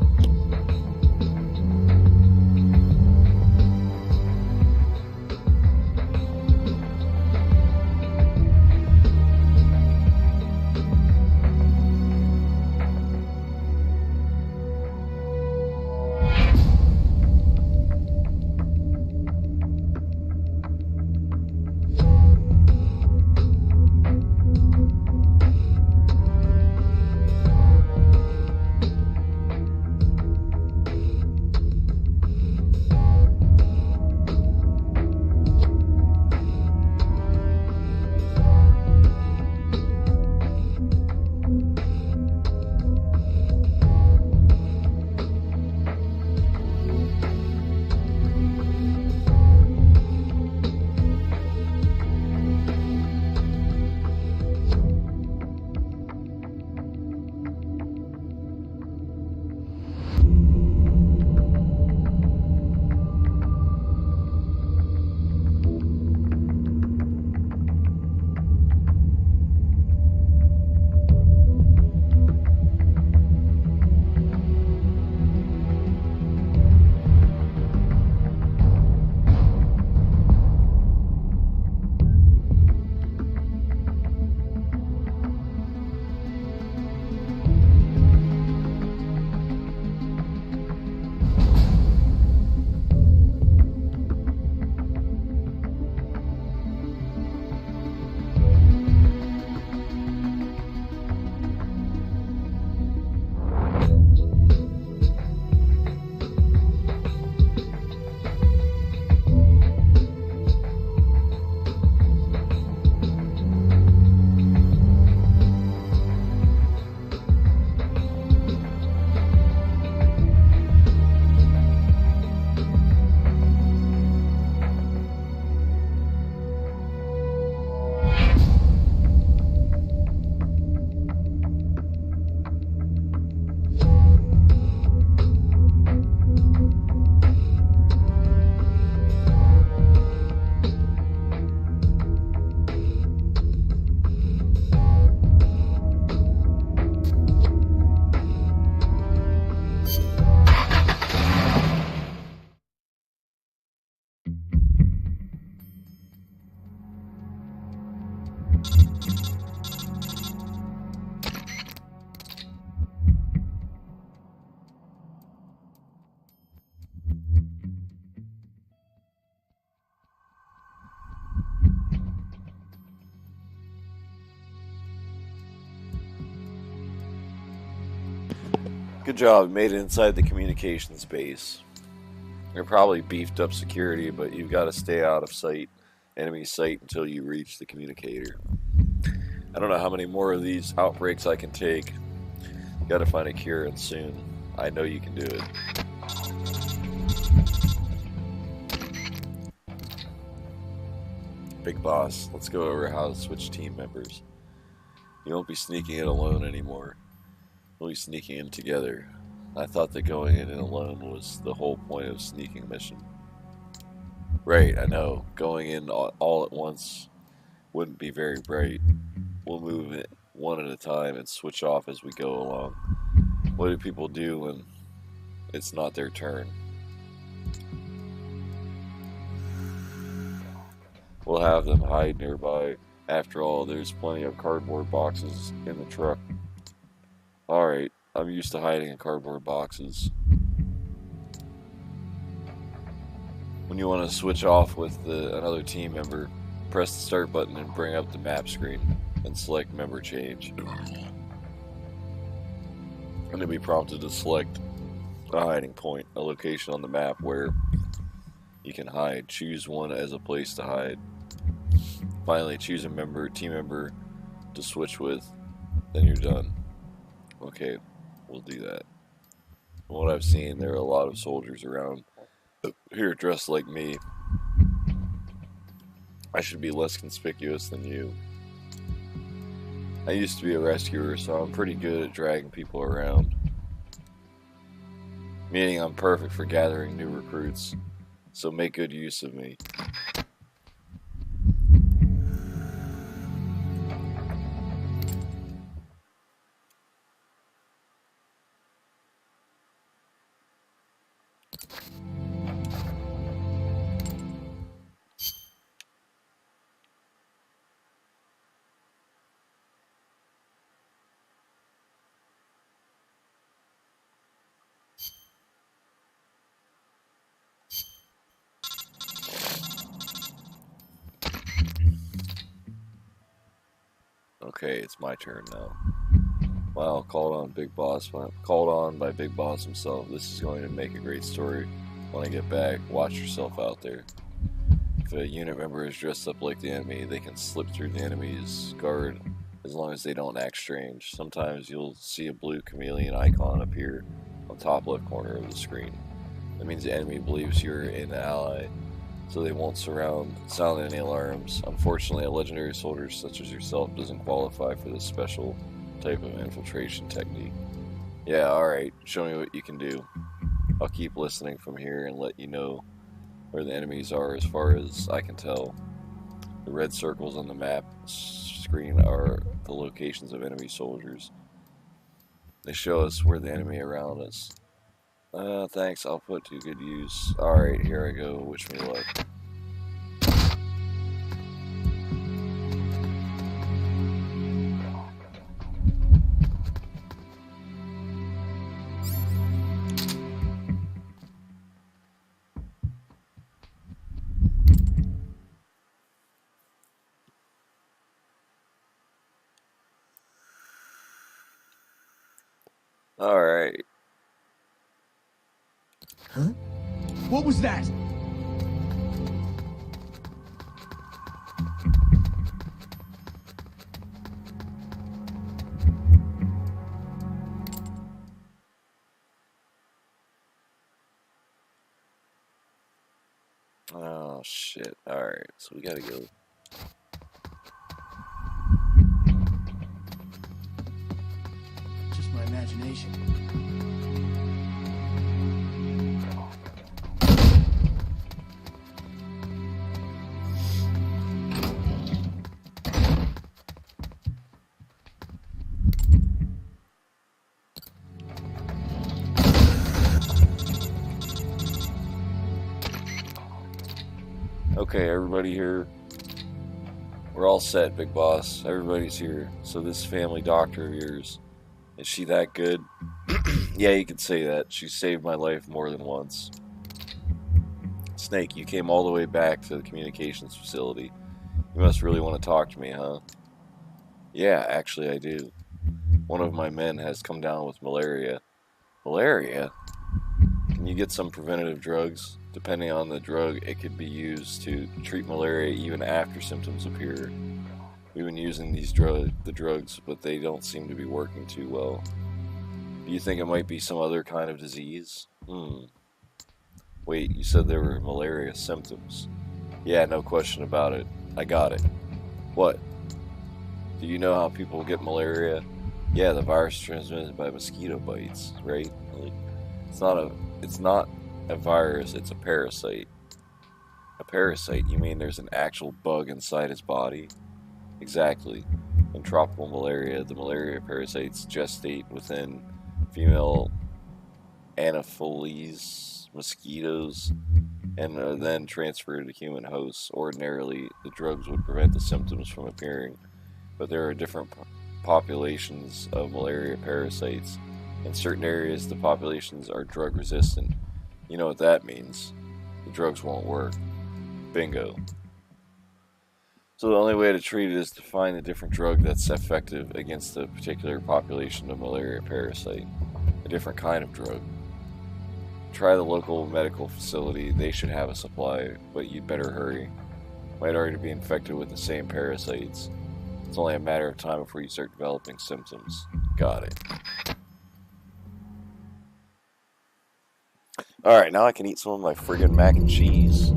Good job, made it inside the communications base. They're probably beefed up security, but you've got to stay out of sight, enemy sight, until you reach the communicator. I don't know how many more of these outbreaks I can take. Got to find a cure, and soon. I know you can do it. Big boss, let's go over how to switch team members. You won't be sneaking in alone anymore. We'll be sneaking in together. I thought that going in alone was the whole point of sneaking mission. Right, I know. Going in all at once wouldn't be very bright. We'll move it one at a time and switch off as we go along. What do people do when it's not their turn? We'll have them hide nearby. After all, there's plenty of cardboard boxes in the truck. Alright, I'm used to hiding in cardboard boxes. When you want to switch off with another team member, press the start button and bring up the map screen and select member change. And you'll be prompted to select a hiding point, a location on the map where you can hide. Choose one as a place to hide. Finally, choose a team member to switch with, then you're done. Okay, we'll do that. From what I've seen, there are a lot of soldiers around here dressed like me. I should be less conspicuous than you. I used to be a rescuer, so I'm pretty good at dragging people around. Meaning I'm perfect for gathering new recruits, so make good use of me. Okay, it's my turn now. Wow, called on by Big Boss himself. This is going to make a great story. When I get back, watch yourself out there. If a unit member is dressed up like the enemy, they can slip through the enemy's guard as long as they don't act strange. Sometimes you'll see a blue chameleon icon appear on the top left corner of the screen. That means the enemy believes you're an ally, so they won't sound any alarms. Unfortunately, a legendary soldier such as yourself doesn't qualify for this special type of infiltration technique. Yeah, alright, show me what you can do. I'll keep listening from here and let you know where the enemies are as far as I can tell. The red circles on the map screen are the locations of enemy soldiers. They show us where the enemy around us. Thanks, I'll put to good use. Alright, here I go, wish me luck. Alright. Huh? What was that? Oh shit. Alright, so we gotta go. Just my imagination. Okay, everybody here. We're all set, Big Boss. Everybody's here. So this family doctor of yours, is she that good? Yeah, you could say that. She saved my life more than once. Snake, you came all the way back to the communications facility. You must really want to talk to me, huh? Yeah, actually I do. One of my men has come down with malaria. Malaria? Can you get some preventative drugs? Depending on the drug, it could be used to treat malaria even after symptoms appear. We've been using the drugs, but they don't seem to be working too well. Do you think it might be some other kind of disease? Wait, you said there were malaria symptoms. Yeah, no question about it. I got it. What? Do you know how people get malaria? Yeah, the virus is transmitted by mosquito bites, right? Like, it's not a virus, it's a parasite. A parasite? You mean there's an actual bug inside his body? Exactly. In tropical malaria, the malaria parasites gestate within female Anopheles mosquitoes and are then transferred to human hosts. Ordinarily, the drugs would prevent the symptoms from appearing, but there are different populations of malaria parasites. In certain areas, the populations are drug resistant. You know what that means. The drugs won't work. Bingo. So the only way to treat it is to find a different drug that's effective against a particular population of malaria parasite. A different kind of drug. Try the local medical facility. They should have a supply, but you'd better hurry. Might already be infected with the same parasites. It's only a matter of time before you start developing symptoms. Got it. Alright, now I can eat some of my friggin' mac and cheese.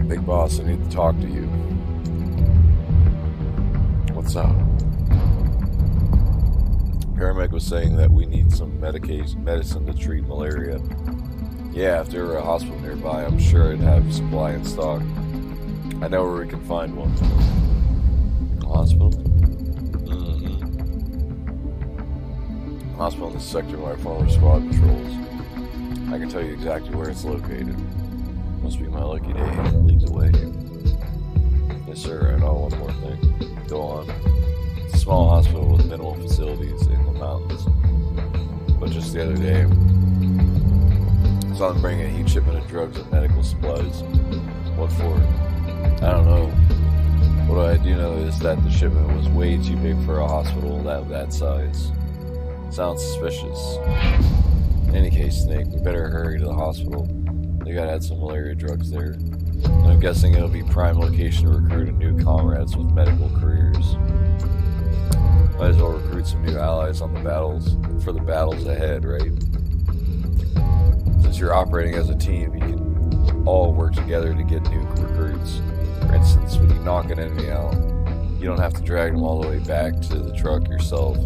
Big boss, I need to talk to you. What's up? Paramedic was saying that we need some medicine to treat malaria. Yeah, if there were a hospital nearby, I'm sure it'd have supply in stock. I know where we can find one. A hospital? Hospital in this sector where my former squad patrols. I can tell you exactly where it's located. Must be my lucky day. Lead the way. Yes, sir. And one more thing. Go on. It's a small hospital with minimal facilities in the mountains. But just the other day, I saw them bring a huge shipment of drugs and medical supplies. What for? I don't know. What I do know is that the shipment was way too big for a hospital that size. Sounds suspicious. In any case, Snake, we better hurry to the hospital. They gotta add some malaria drugs there. And I'm guessing it'll be prime location to recruit new comrades with medical careers. Might as well recruit some new allies on the battles for the battles ahead, right? Since you're operating as a team, you can all work together to get new recruits. For instance, when you knock an enemy out, you don't have to drag them all the way back to the truck yourself.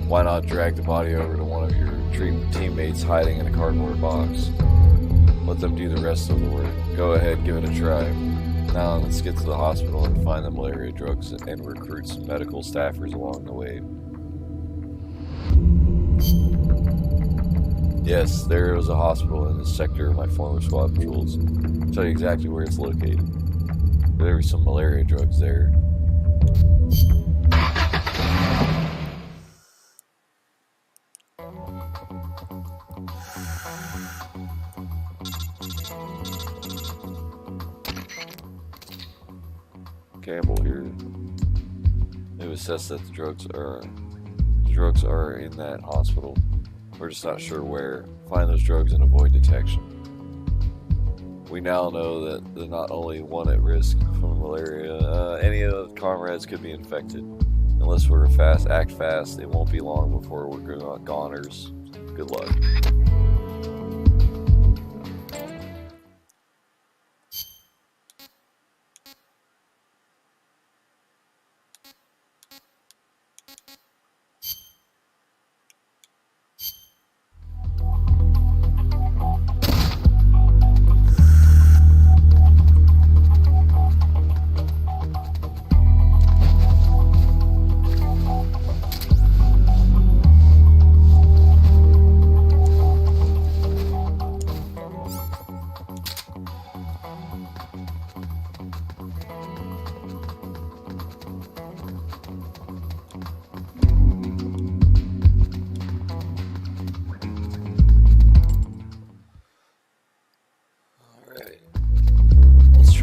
Why not drag the body over to one of your teammates hiding in a cardboard box? Let them do the rest of the work. Go ahead, give it a try. Now let's get to the hospital and find the malaria drugs and recruit some medical staffers along the way. Yes, there is a hospital in this sector of my former squad patrols. I'll tell you exactly where it's located. There were some malaria drugs there. Campbell here. They've assessed that the drugs are in that hospital. We're just not sure where. Find those drugs and avoid detection. We now know that they're not only one at risk from malaria, any of the comrades could be infected. Unless we're act fast, it won't be long before we're goners. Good luck.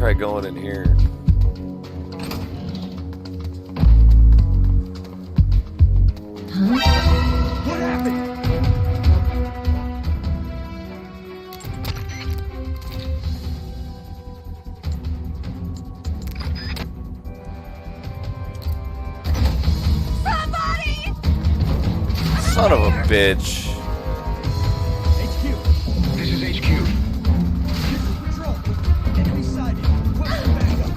try going in here. What happened? Son of a bitch. HQ. This is HQ. This is Patrol. Enemy sighted. Requesting backup.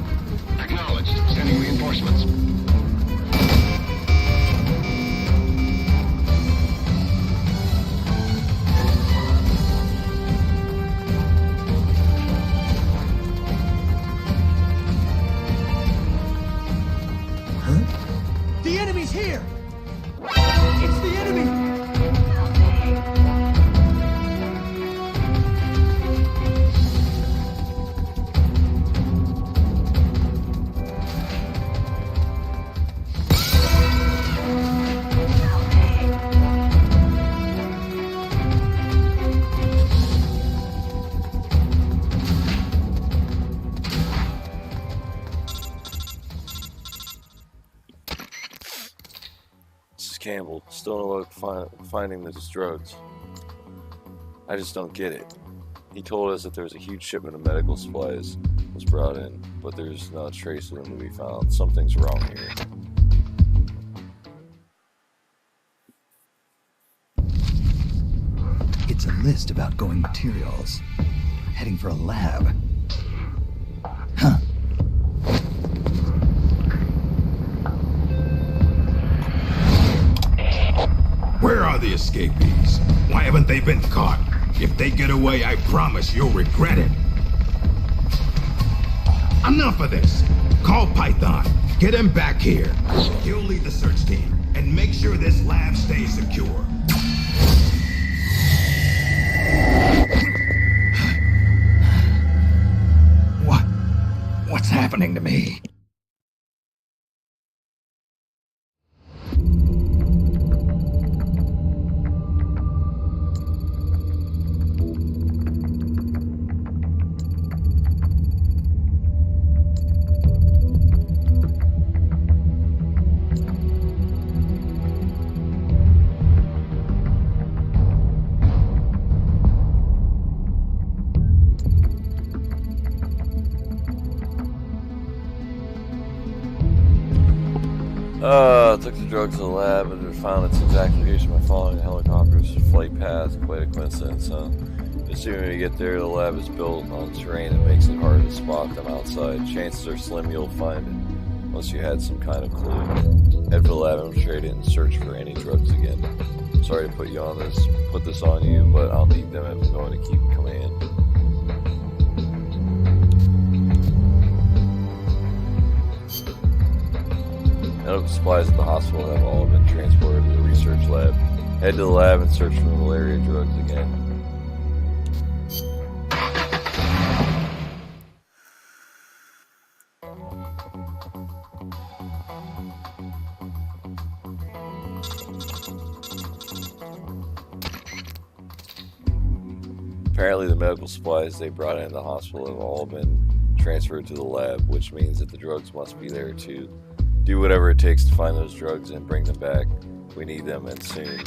Acknowledged. Sending reinforcements. The enemy's here! It's the enemy! Campbell, still no luck finding those drugs. I just don't get it. He told us that there was a huge shipment of medical supplies was brought in, but there's not a trace of them to be found. Something's wrong here. It's a list of outgoing materials. Heading for a lab. Huh. Where are the escapees? Why haven't they been caught? If they get away, I promise you'll regret it. Enough of this. Call Python. Get him back here. He'll lead the search team and make sure this lab stays secure. What's happening to me? Took the drugs to the lab and found its exact location by following the helicopter's flight path. Quite a coincidence, huh? Assuming we get there, the lab is built on terrain that makes it hard to spot them outside. Chances are slim you'll find it, unless you had some kind of clue. Head for the lab, infiltrate it, and search for any drugs again. Sorry to put this on you, but I'll need them if I'm going to keep command. Medical supplies at the hospital have all been transported to the research lab. Head to the lab and search for malaria drugs again. Apparently the medical supplies they brought in the hospital have all been transferred to the lab, which means that the drugs must be there too. Do whatever it takes to find those drugs and bring them back. We need them, and soon.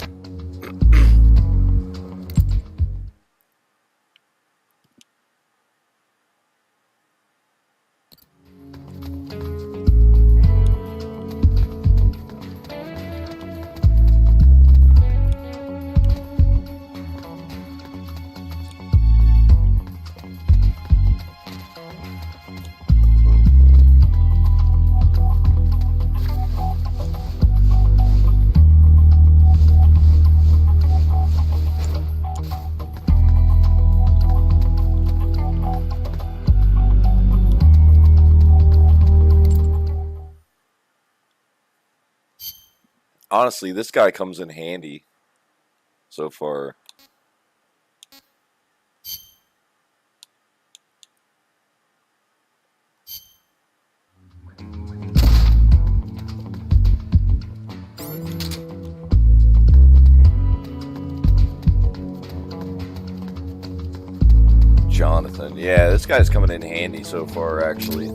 Honestly, this guy comes in handy so far. Jonathan. Jonathan. Yeah, this guy's coming in handy so far, actually.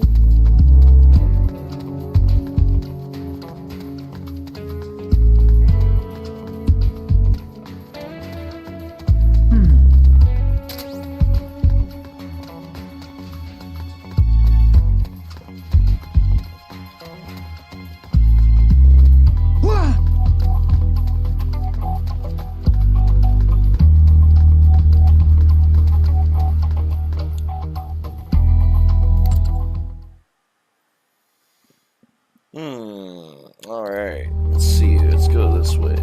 Alright, let's see. Let's go this way.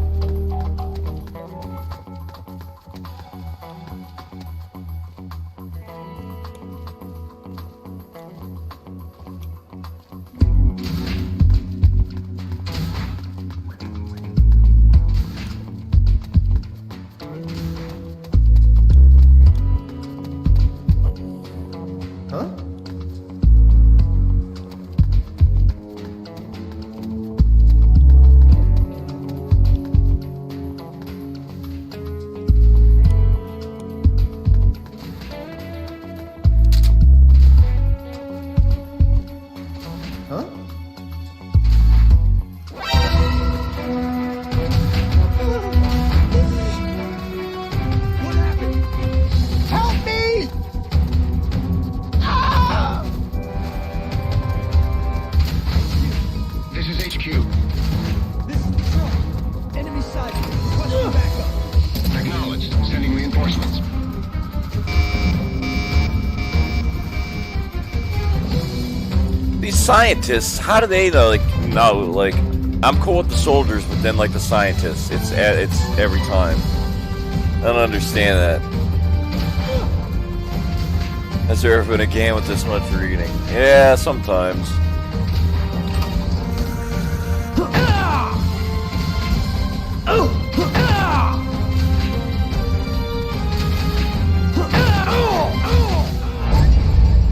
Scientists, how do they know? Like, I'm cool with the soldiers, but then like the scientists, it's every time. I don't understand that. Has there ever been a game with this much reading? Yeah, sometimes.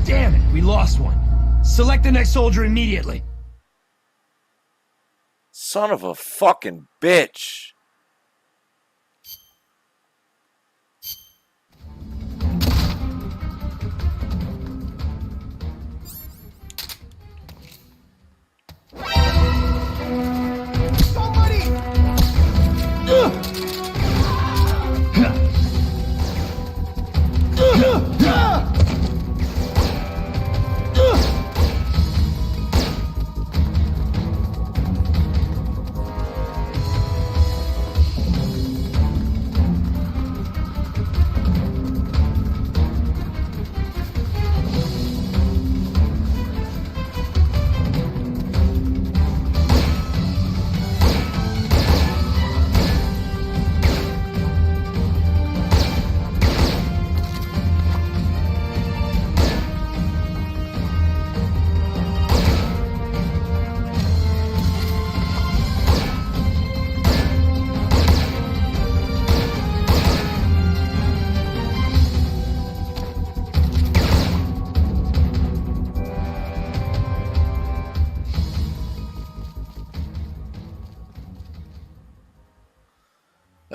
Damn it, we lost one. Select the next soldier immediately. Son of a fucking bitch.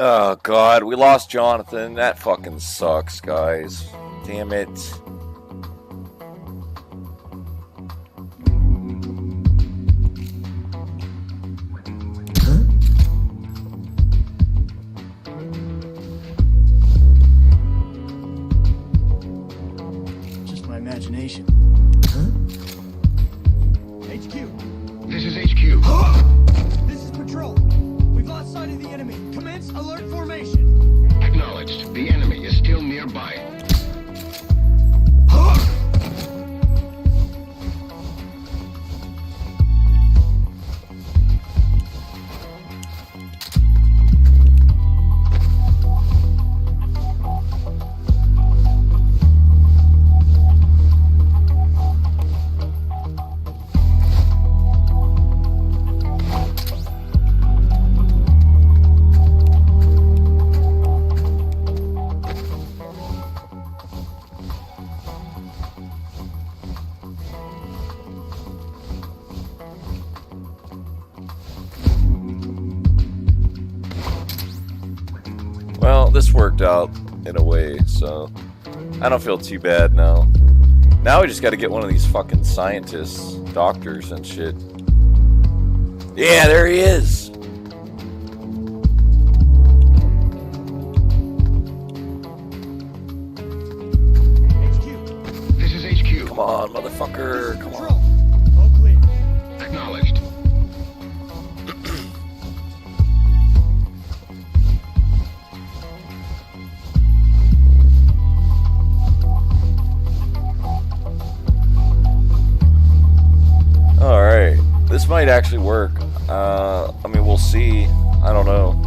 Oh god, we lost Jonathan. That fucking sucks, guys. Damn it. Just my imagination. HQ. This is HQ. This is Patrol. We've lost sight of the enemy. Commence alert formation. Acknowledged. The enemy is still nearby. Well, this worked out in a way, so I don't feel too bad now. Now we just got to get one of these fucking scientists, doctors and shit. Yeah, there he is. This is HQ. Come on, motherfucker. Come on. All clear. Acknowledged. Alright. This might actually work. I mean, we'll see. I don't know.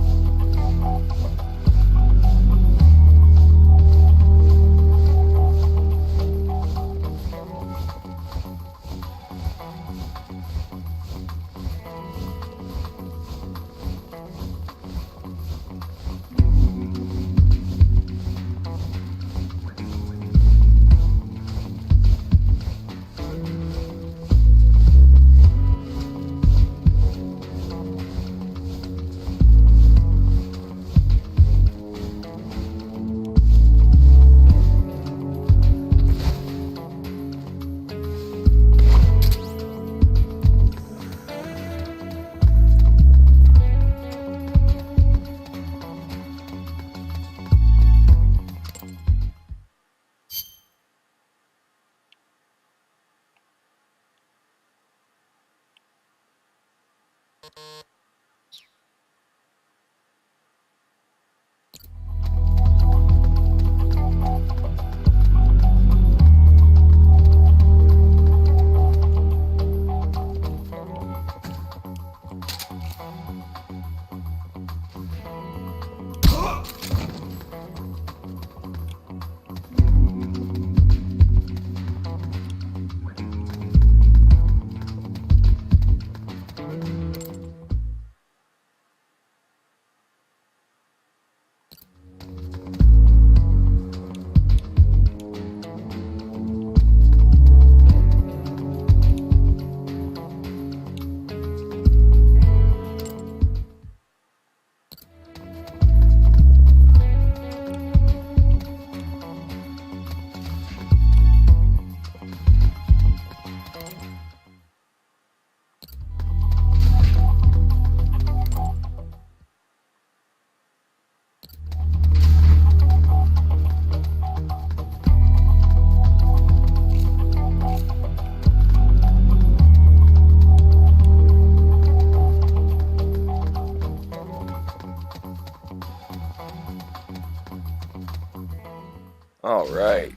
All right.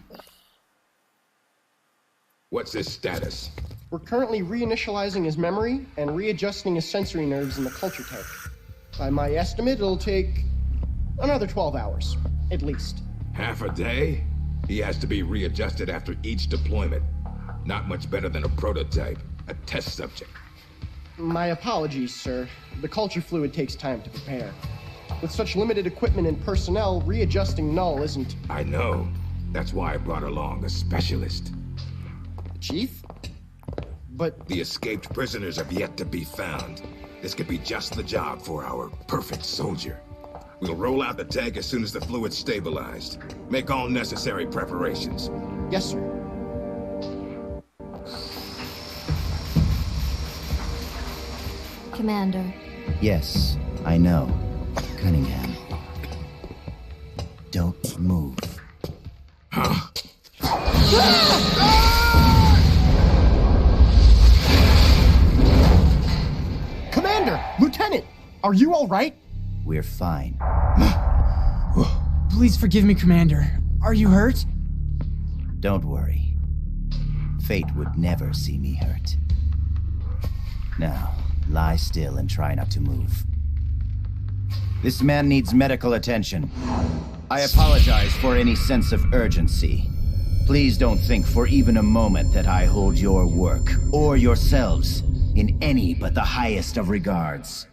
What's his status? We're currently reinitializing his memory and readjusting his sensory nerves in the culture tank. By my estimate, it'll take another 12 hours, at least. Half a day? He has to be readjusted after each deployment. Not much better than a prototype, a test subject. My apologies, sir. The culture fluid takes time to prepare. With such limited equipment and personnel, readjusting Null isn't... I know. That's why I brought along a specialist. Chief? But... The escaped prisoners have yet to be found. This could be just the job for our perfect soldier. We'll roll out the tank as soon as the fluid's stabilized. Make all necessary preparations. Yes, sir. Commander. Yes, I know. Cunningham. Don't move. Huh? Commander! Lieutenant! Are you all right? We're fine. Please forgive me, Commander. Are you hurt? Don't worry. Fate would never see me hurt. Now, lie still and try not to move. This man needs medical attention. I apologize for any sense of urgency. Please don't think for even a moment that I hold your work, or yourselves, in any but the highest of regards.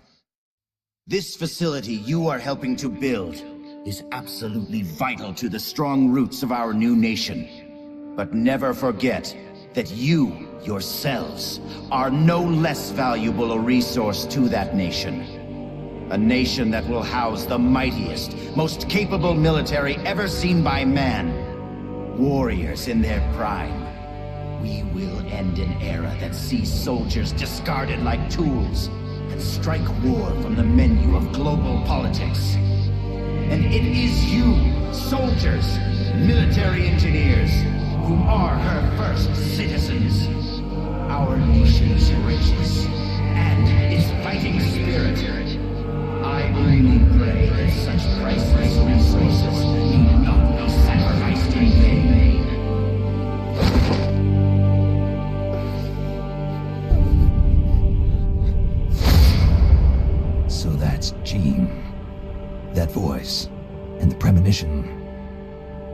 This facility you are helping to build is absolutely vital to the strong roots of our new nation. But never forget that you, yourselves, are no less valuable a resource to that nation. A nation that will house the mightiest, most capable military ever seen by man. warriors in their prime. We will end an era that sees soldiers discarded like tools and strike war from the menu of global politics. And it is you, soldiers, military engineers, who are her first citizens. Our nation's riches and its fighting spirit. I only pray that such priceless resources need not be sacrificed in vain. So that's Jean. That voice. And the premonition.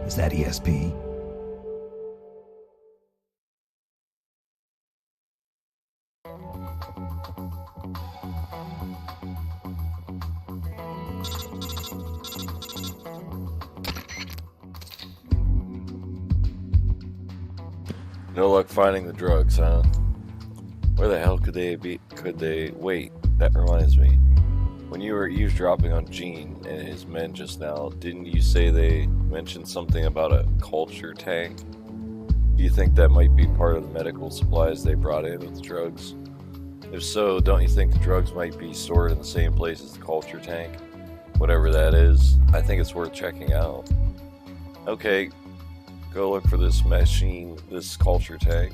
Is that ESP? No luck finding the drugs, huh? Where the hell could they be? Wait, that reminds me. When you were eavesdropping on Gene and his men just now, didn't you say they mentioned something about a culture tank? Do you think that might be part of the medical supplies they brought in with the drugs? If so, don't you think the drugs might be stored in the same place as the culture tank? Whatever that is, I think it's worth checking out. Okay, go look for this machine, this culture tank.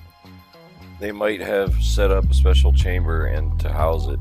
They might have set up a special chamber and to house it.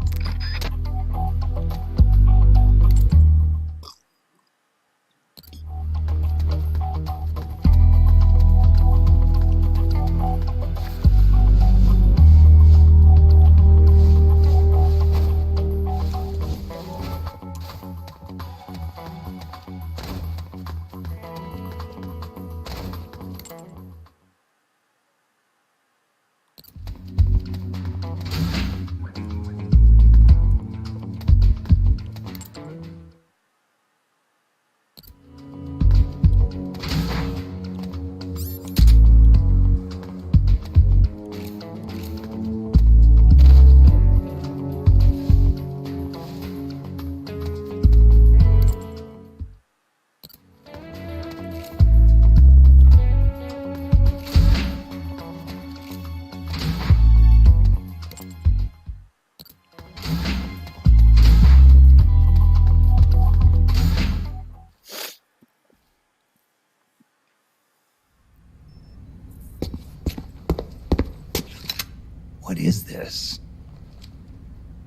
What is this?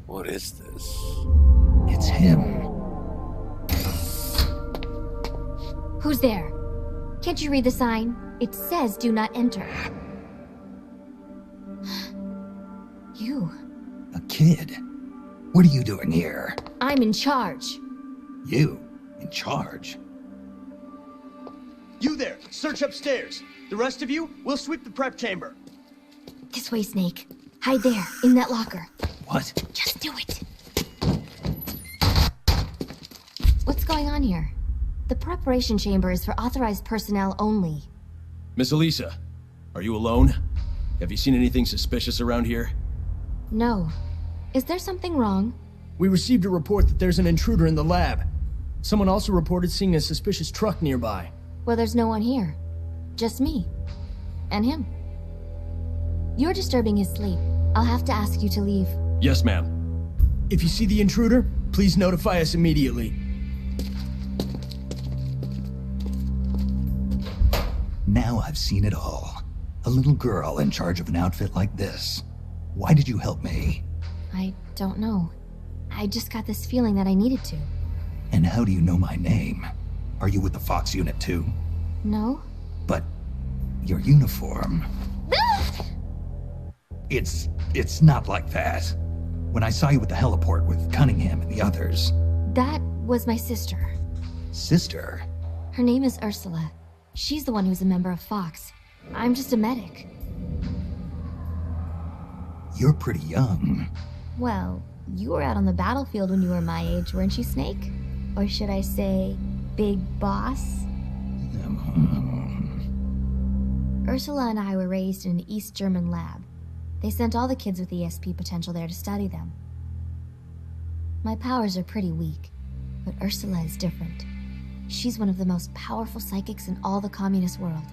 What is this? It's him. Who's there? Can't you read the sign? It says do not enter. You. A kid? What are you doing here? I'm in charge. You? In charge? You there, search upstairs. The rest of you, we'll sweep the prep chamber. This way, Snake. Hide there, in that locker. What? Just do it. What's going on here? The preparation chamber is for authorized personnel only. Miss Elisa, are you alone? Have you seen anything suspicious around here? No. Is there something wrong? We received a report that there's an intruder in the lab. Someone also reported seeing a suspicious truck nearby. Well, there's no one here. Just me. And him. You're disturbing his sleep. I'll have to ask you to leave. Yes, ma'am. If you see the intruder, please notify us immediately. Now I've seen it all. A little girl in charge of an outfit like this. Why did you help me? I don't know. I just got this feeling that I needed to. And how do you know my name? Are you with the Fox unit too? No? But your uniform... It's not like that. When I saw you at the heliport with Cunningham and the others... That was my sister. Sister? Her name is Ursula. She's the one who's a member of Fox. I'm just a medic. You're pretty young. Well, you were out on the battlefield when you were my age, weren't you, Snake? Or should I say, Big Boss? Ursula and I were raised in an East German lab. They sent all the kids with ESP potential there to study them. My powers are pretty weak, but Ursula is different. She's one of the most powerful psychics in all the communist world.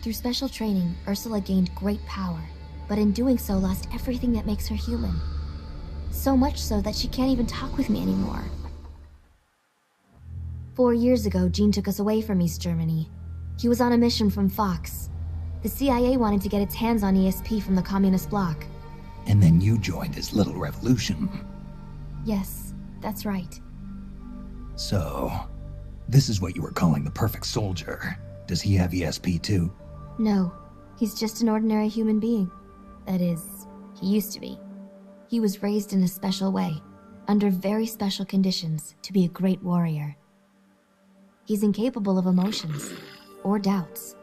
Through special training, Ursula gained great power, but in doing so lost everything that makes her human. So much so that she can't even talk with me anymore. 4 years ago, Gene took us away from East Germany. He was on a mission from Fox. The CIA wanted to get its hands on ESP from the communist bloc. And then you joined his little revolution. Yes, that's right. So, this is what you were calling the perfect soldier. Does he have ESP too? No, he's just an ordinary human being. That is, he used to be. He was raised in a special way, under very special conditions, to be a great warrior. He's incapable of emotions, or doubts.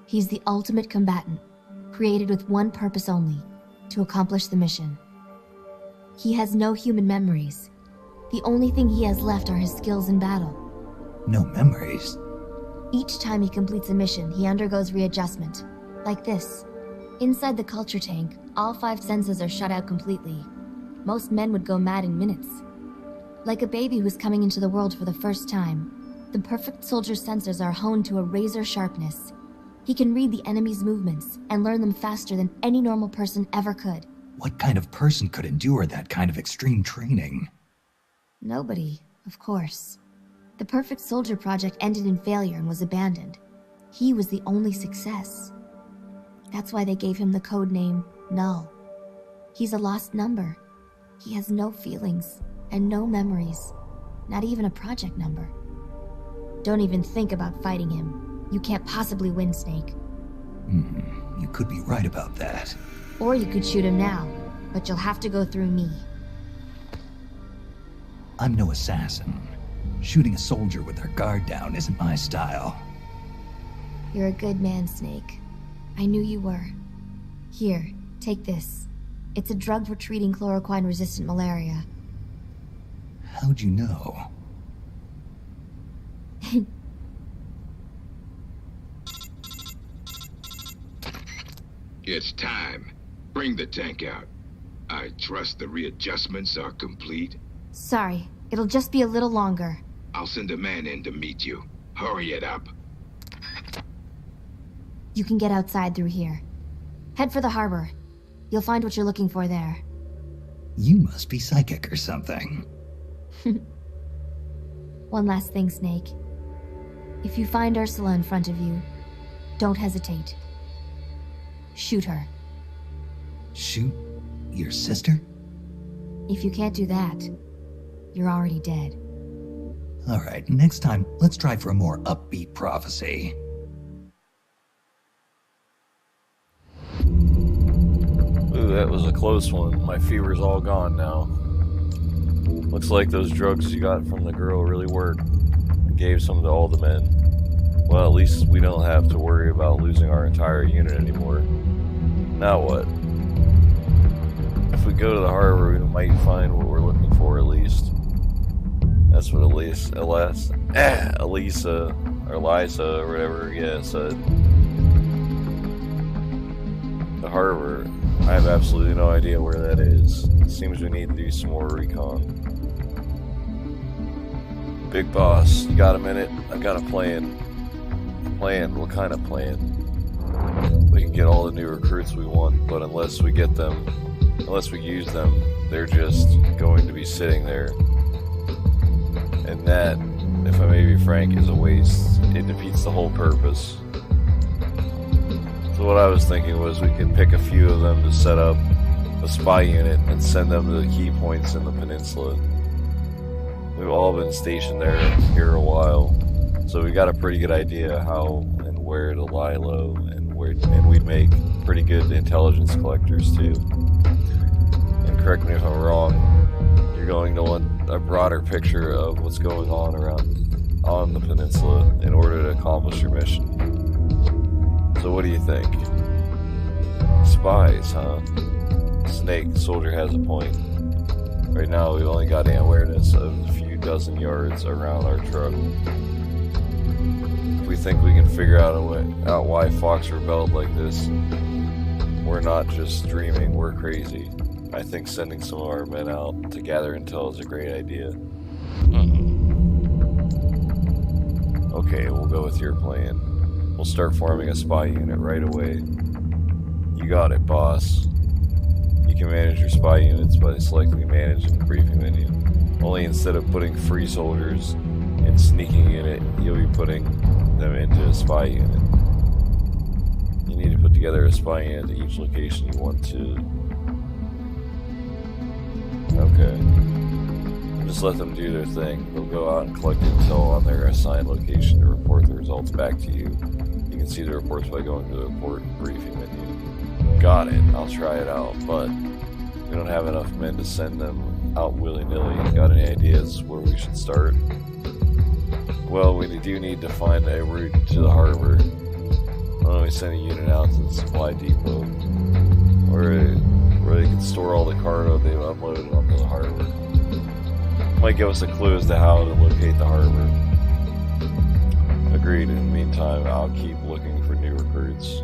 He's the ultimate combatant, created with one purpose only, to accomplish the mission. He has no human memories. The only thing he has left are his skills in battle. No memories? Each time he completes a mission, he undergoes readjustment. Like this. Inside the culture tank, all 5 senses are shut out completely. Most men would go mad in minutes. Like a baby who's coming into the world for the first time, the perfect soldier's sensors are honed to a razor sharpness. He can read the enemy's movements and learn them faster than any normal person ever could. What kind of person could endure that kind of extreme training? Nobody, of course. The Perfect Soldier project ended in failure and was abandoned. He was the only success. That's why they gave him the code name Null. He's a lost number. He has no feelings and no memories, not even a project number. Don't even think about fighting him. You can't possibly win, Snake. You could be right about that. Or you could shoot him now, but you'll have to go through me. I'm no assassin. Shooting a soldier with their guard down isn't my style. You're a good man, Snake. I knew you were. Here, take this. It's a drug for treating chloroquine-resistant malaria. How'd you know? It's time. Bring the tank out. I trust the readjustments are complete. Sorry, it'll just be a little longer. I'll send a man in to meet you. Hurry it up. You can get outside through here. Head for the harbor. You'll find what you're looking for there. You must be psychic or something. One last thing, Snake. If you find Ursula in front of you, don't hesitate. Shoot her. Shoot your sister? If you can't do that, you're already dead. Alright, next time, let's try for a more upbeat prophecy. Ooh, that was a close one. My fever's all gone now. Looks like those drugs you got from the girl really worked. I gave some to all the men. Well, at least we don't have to worry about losing our entire unit anymore. Now what? If we go to the harbor, we might find what we're looking for at least. That's what Elisa, or Liza, or whatever, said. The harbor. I have absolutely no idea where that is. It seems we need to do some more recon. Big boss, you got a minute? I've got a plan. Plan? What kind of plan? We can get all the new recruits we want, but unless we get them, unless we use them, they're just going to be sitting there. And that, if I may be frank, is a waste. It defeats the whole purpose. So what I was thinking was we can pick a few of them to set up a spy unit and send them to the key points in the peninsula. We've all been stationed there here a while, so we got a pretty good idea how and where to lie low, and we'd make pretty good intelligence collectors too. And correct me if I'm wrong, you're going to want a broader picture of what's going on on the peninsula in order to accomplish your mission. So what do you think? Spies, huh? Snake, soldier has a point. Right now we've only got an awareness of a few dozen yards around our truck. If we think we can figure out why Fox rebelled like this, we're not just dreaming, we're crazy. I think sending some of our men out to gather intel is a great idea. Okay, we'll go with your plan. We'll start forming a spy unit right away. You got it, boss. You can manage your spy units by selecting manage in the briefing menu. Only instead of putting free soldiers in sneaking unit, you'll be putting them into a spy unit. You need to put together a spy unit at each location you want to. Okay. Just let them do their thing. They'll go out and collect intel on their assigned location to report the results back to you. You can see the reports by going to the report briefing menu. Got it. I'll try it out, but we don't have enough men to send them out willy-nilly. Got any ideas where we should start? Well, we do need to find a route to the harbor. Why don't we send a unit out to the supply depot where they can store all the cargo they've unloaded onto the harbor. Might give us a clue as to how to locate the harbor. Agreed. In the meantime, I'll keep looking for new recruits.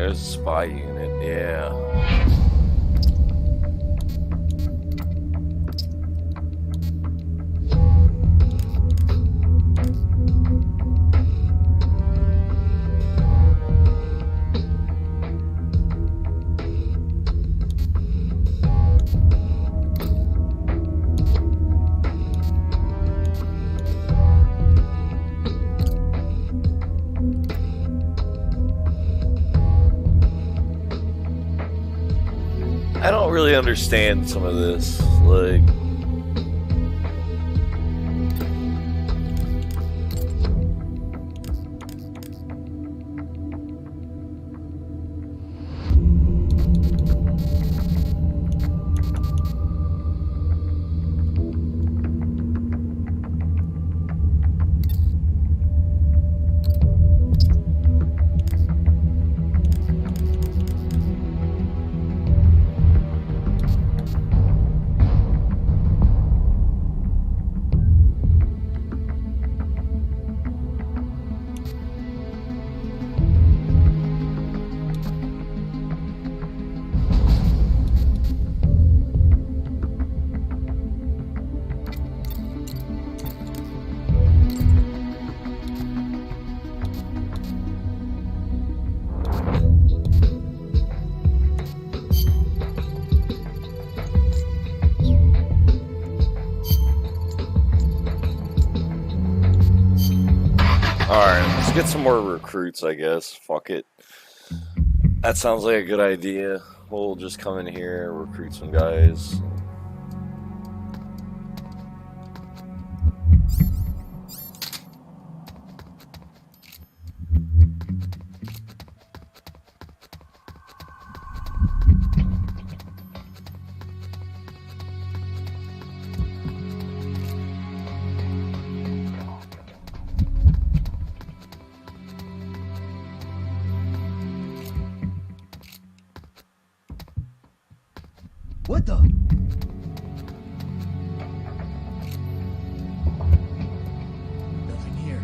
There's a spy unit, yeah. I don't really understand some of this, like... Alright, let's get some more recruits, I guess. Fuck it. That sounds like a good idea. We'll just come in here, recruit some guys. What the? Nothing here.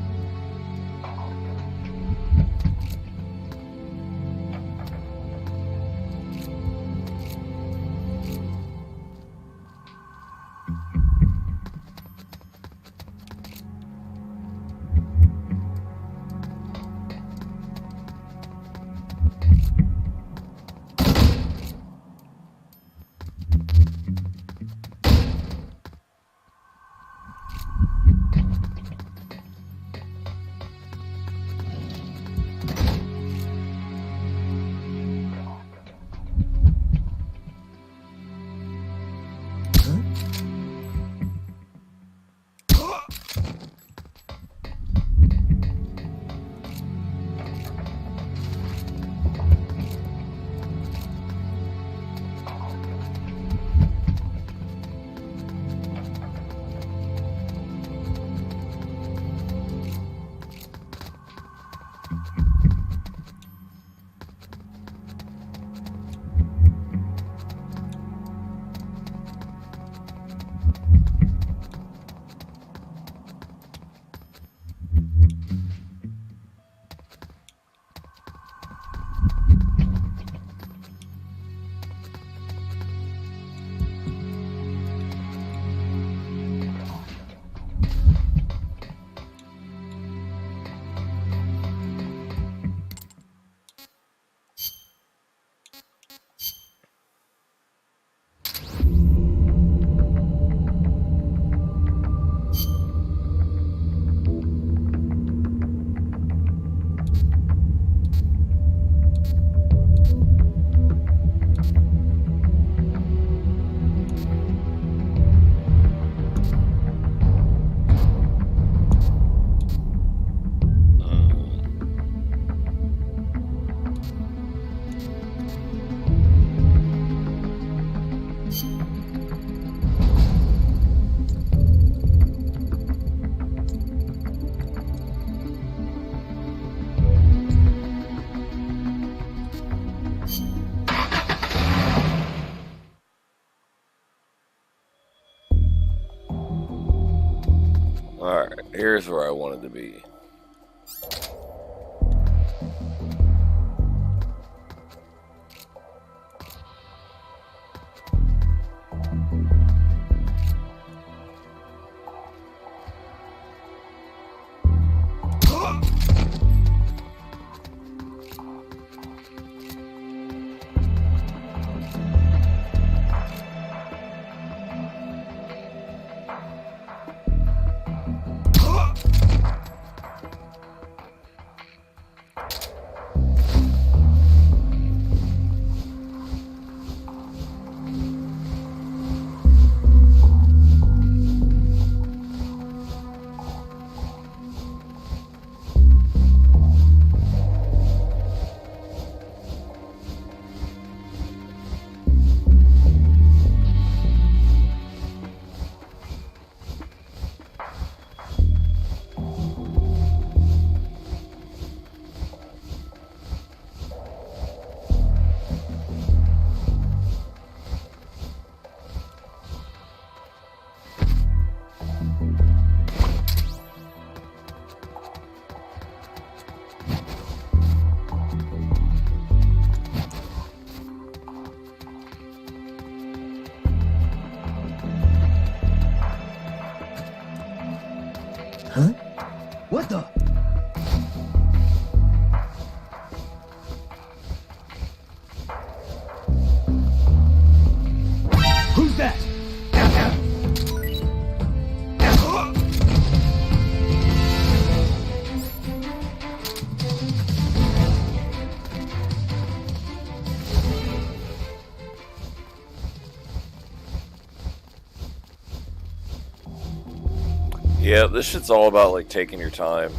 Alright, here's where I wanted to be. Huh? What the? Who's that? Yeah, this shit's all about like taking your time.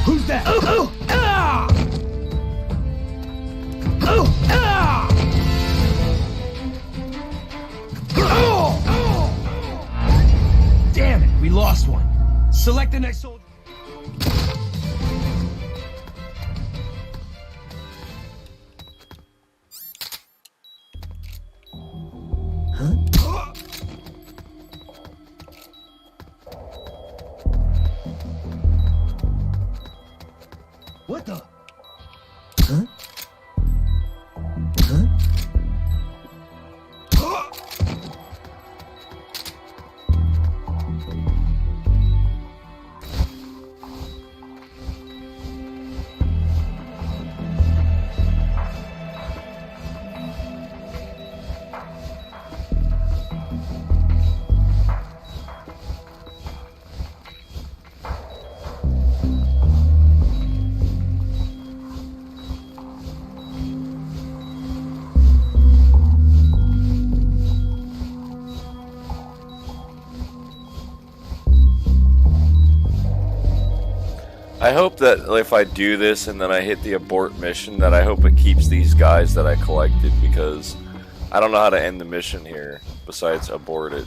Who's that? Oh, oh, ah! Oh, ah! Oh! Damn it, we lost one. Select the next soldier. What the? Huh? Huh? I hope that if I do this and then I hit the abort mission, that I hope it keeps these guys that I collected, because I don't know how to end the mission here besides abort it.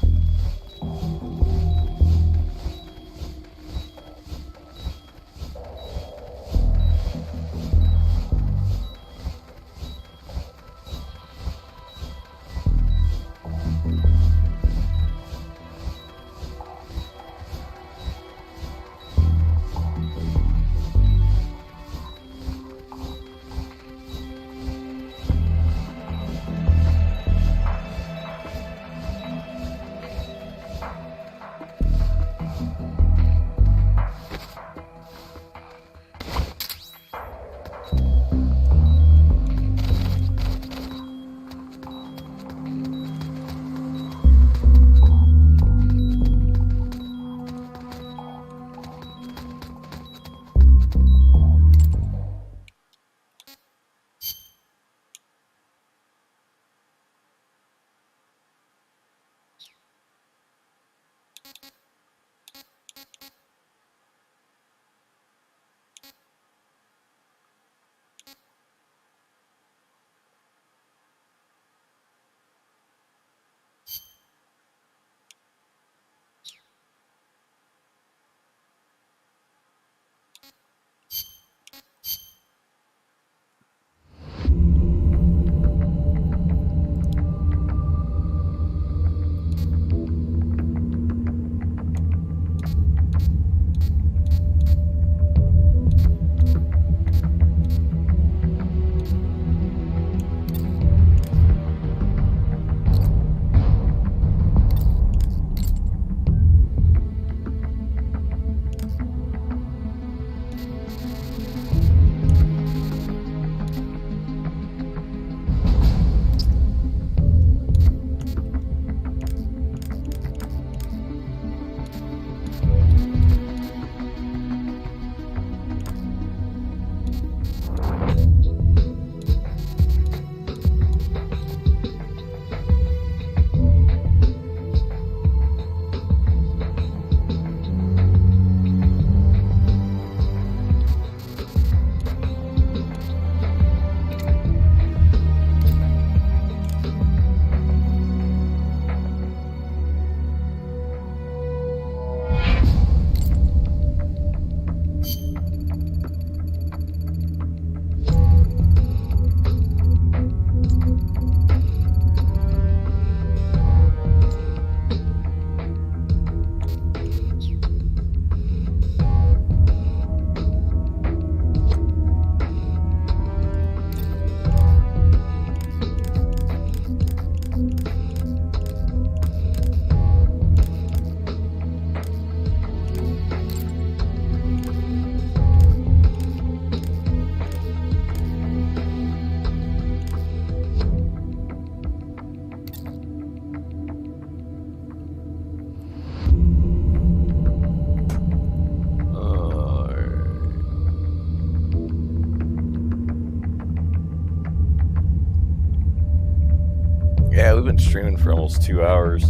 Yeah, we've been streaming for almost 2 hours.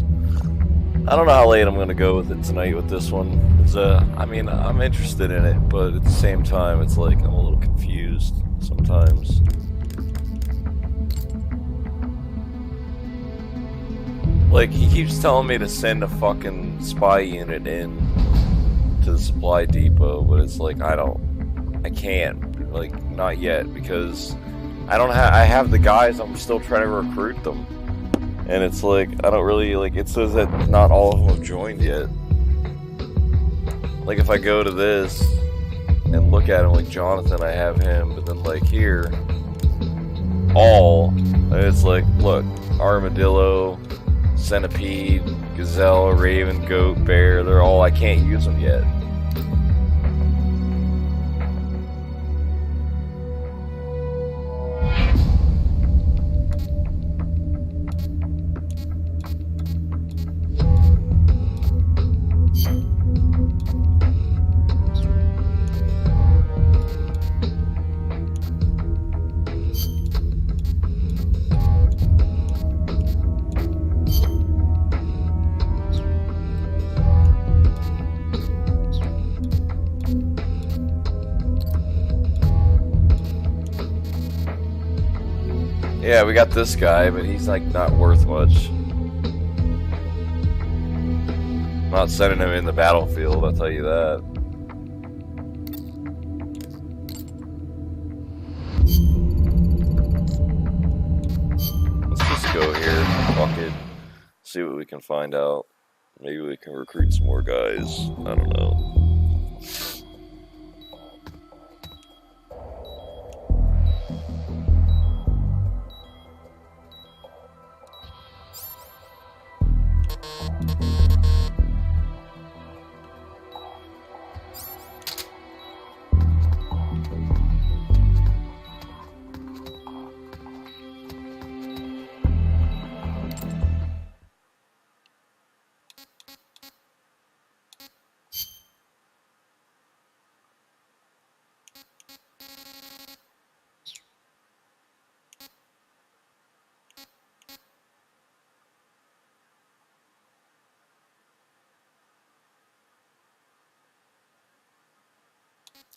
I don't know how late I'm going to go with it tonight with this one. I mean, I'm interested in it, but at the same time, it's like I'm a little confused sometimes. Like, he keeps telling me to send a fucking spy unit in to the supply depot, but it's like, I can't, like, not yet, because I have the guys, I'm still trying to recruit them. And it's like, I don't really, like, it says that not all of them have joined yet. Like, if I go to this and look at him, like, Jonathan, I have him, but then, like, here, all, and it's like, look, Armadillo, Centipede, Gazelle, Raven, Goat, Bear, they're all, I can't use them yet. Yeah, we got this guy, but he's like not worth much. I'm not sending him in the battlefield, I'll tell you that. Let's just go here, fuck it, see what we can find out. Maybe we can recruit some more guys, I don't know.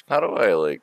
How do I, like...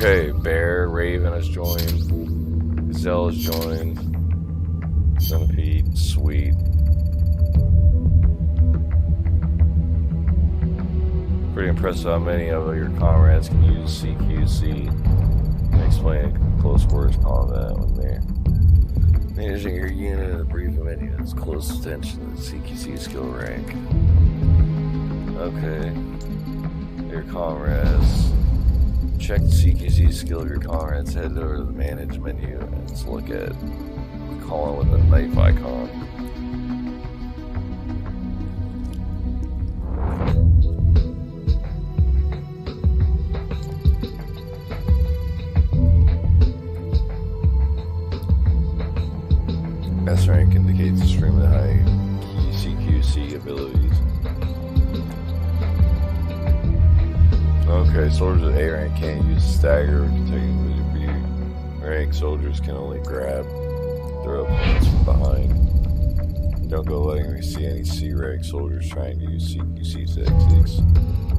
Okay, Bear, Raven has joined, Gazelle has joined, Centipede, sweet. Pretty impressive how many of your comrades can use CQC and explain close quarters combat when they're managing your unit in a brief menu that's close attention to the CQC skill rank. Okay, your comrades. Check the CQC skill of your comrades, head over to the manage menu and let's look at the column with the knife icon. S rank indicates extremely high CQC abilities. Okay, soldiers at A rank can't use stagger or continually review. Rank soldiers can only grab their opponents from behind. Don't go letting me see any C rank soldiers trying to use CQC techniques.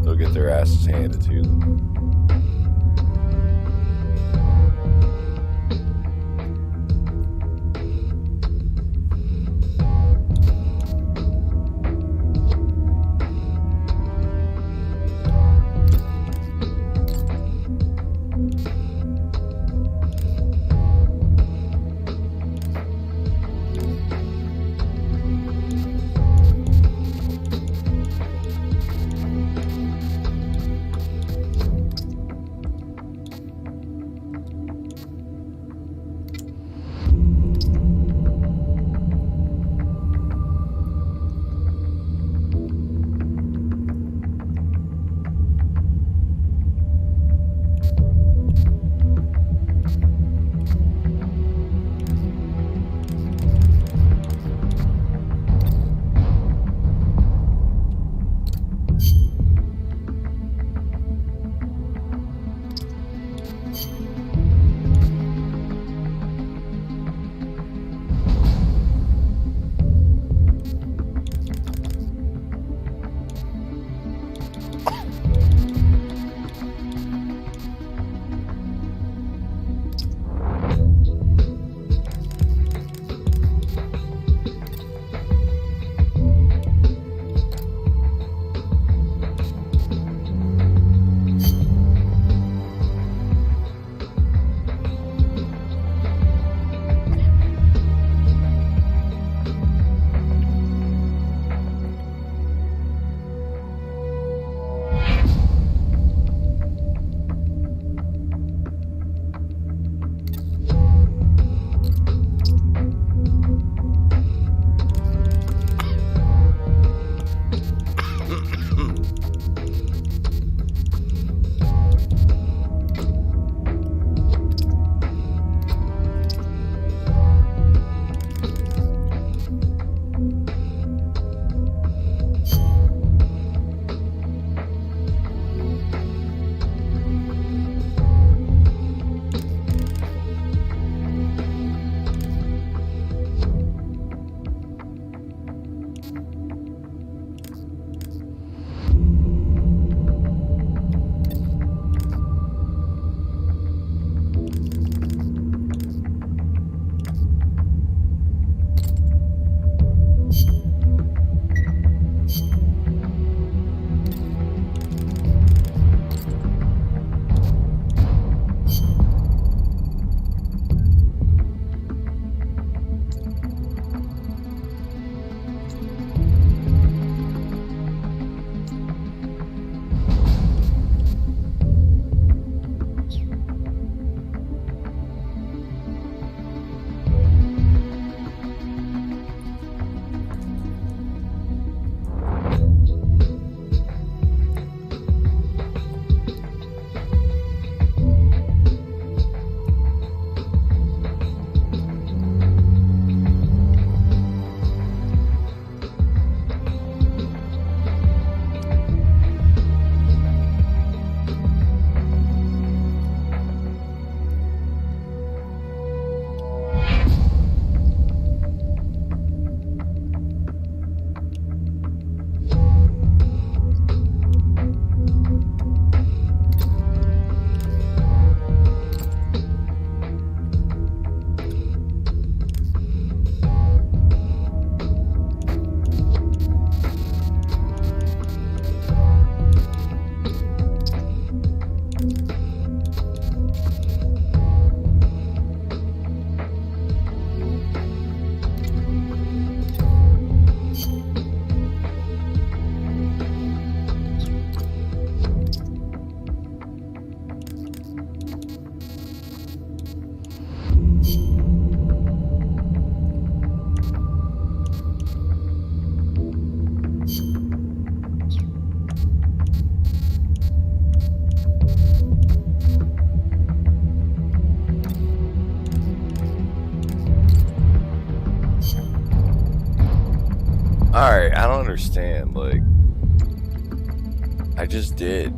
They'll get their asses handed to them. Alright, I don't understand. Like, I just did.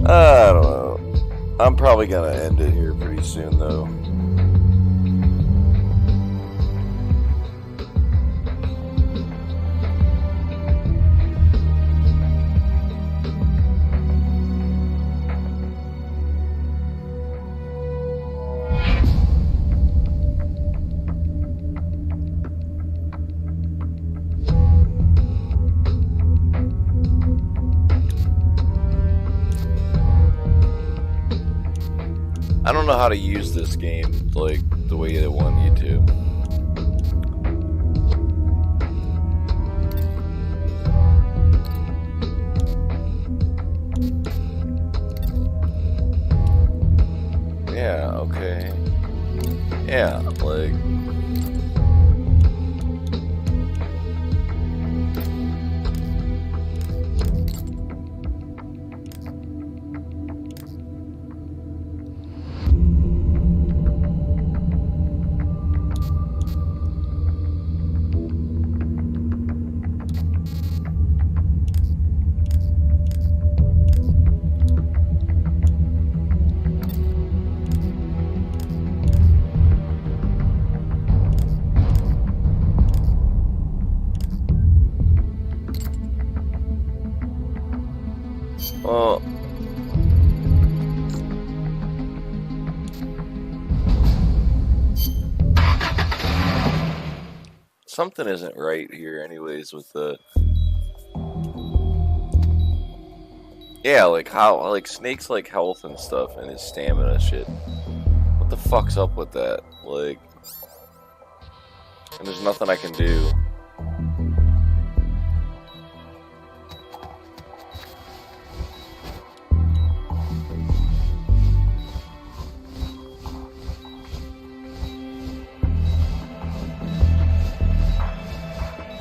I don't know. I'm probably gonna end it here pretty soon, though. I don't know how to use this game like the way they want you to. Yeah, okay. Yeah, like... Well, something isn't right here anyways with the... Yeah, like how, like Snake's like health and stuff and his stamina shit. What the fuck's up with that? Like, and there's nothing I can do.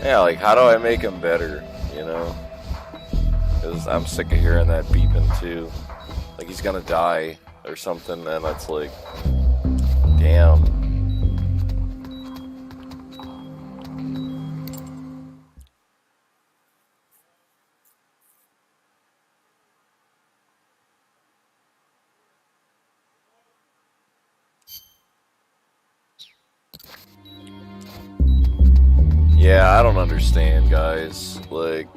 Yeah, like, how do I make him better, you know? Because I'm sick of hearing that beeping, too. Like, he's gonna die or something, and that's like... Damn. Yeah, I don't understand, guys. Like...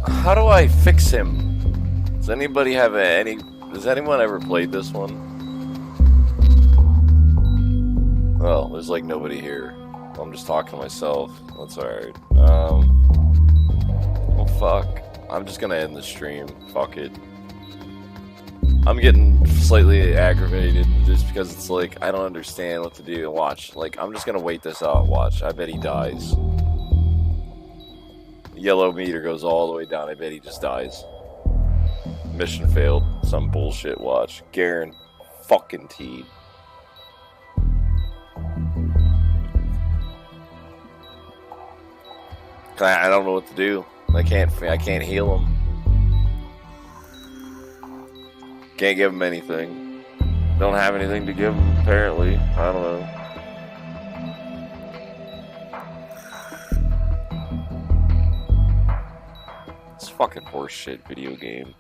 How do I fix him? Does anybody have any... Has anyone ever played this one? Well, there's like nobody here. I'm just talking to myself. That's alright. Oh fuck. I'm just gonna end the stream. Fuck it. I'm getting slightly aggravated just because it's like, I don't understand what to do. Watch. Like, I'm just gonna wait this out. Watch. I bet he dies. Yellow meter goes all the way down. I bet he just dies. Mission failed. Some bullshit. Watch. Garen fucking T. I don't know what to do. I can't heal him. Can't give him anything. Don't have anything to give him, apparently. I don't know. Fucking horseshit video game.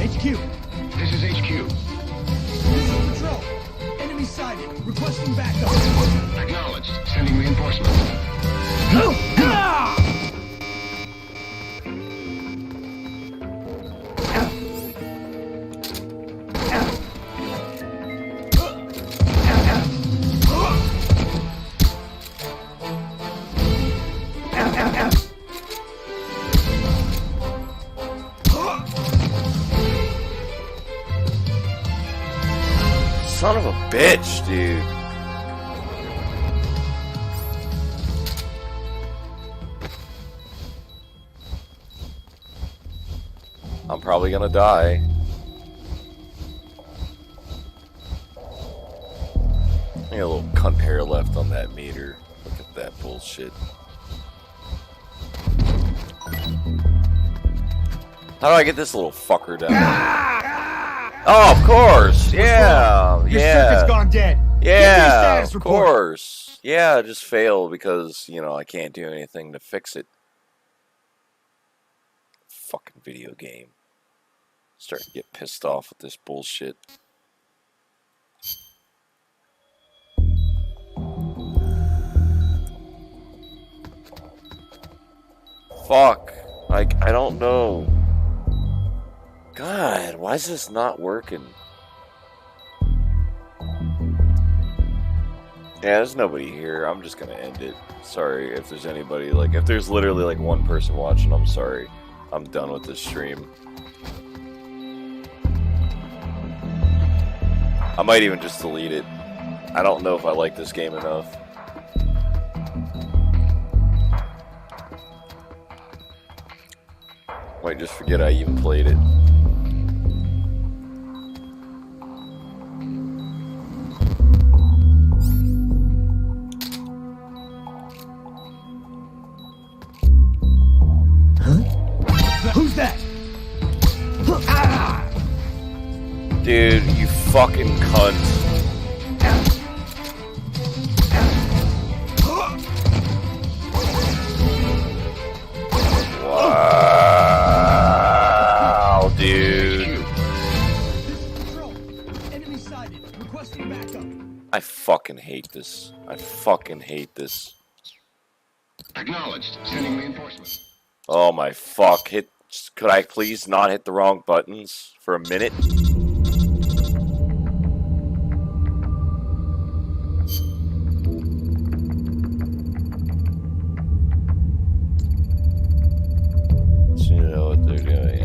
HQ. This is HQ. This is Patrol. Enemy sighted. Requesting backup. Acknowledged. Sending reinforcements. Son of a bitch, dude. I'm probably gonna die. I got a little cunt hair left on that meter. Look at that bullshit. How do I get this little fucker down? Oh, of course. Yeah. Your Yeah. circuit's gone dead. Give me a Yeah, status of report. course. Yeah, I just failed because, you know, I can't do anything to fix it. Fucking video game. Starting to get pissed off with this bullshit. Fuck. Like, I don't know. God, why is this not working? Yeah, there's nobody here. I'm just gonna end it. Sorry if there's anybody, like, if there's literally like one person watching, I'm sorry. I'm done with this stream. I might even just delete it. I don't know if I like this game enough. Might just forget I even played it. Who's that? Dude, you fucking cunt. Wow, dude. Enemy sighted. Requesting backup. I fucking hate this. I fucking hate this. Acknowledged. Sending reinforcements. Oh my fuck. Could I please not hit the wrong buttons for a minute? So you know what they're doing.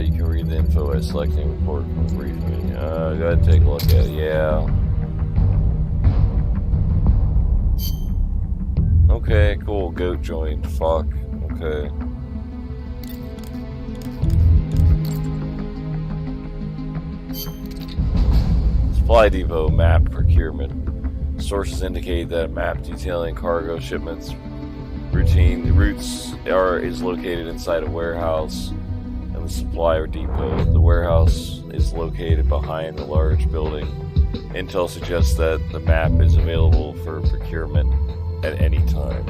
You can read the info by selecting report from the briefing. Go ahead and take a look at it. Yeah. Okay, cool. Goat joined. Fuck. Okay. Supply depot map procurement. Sources indicate that a map detailing cargo shipments routes is located inside a warehouse and the supply depot. The warehouse is located behind a large building. Intel suggests that the map is available for procurement at any time.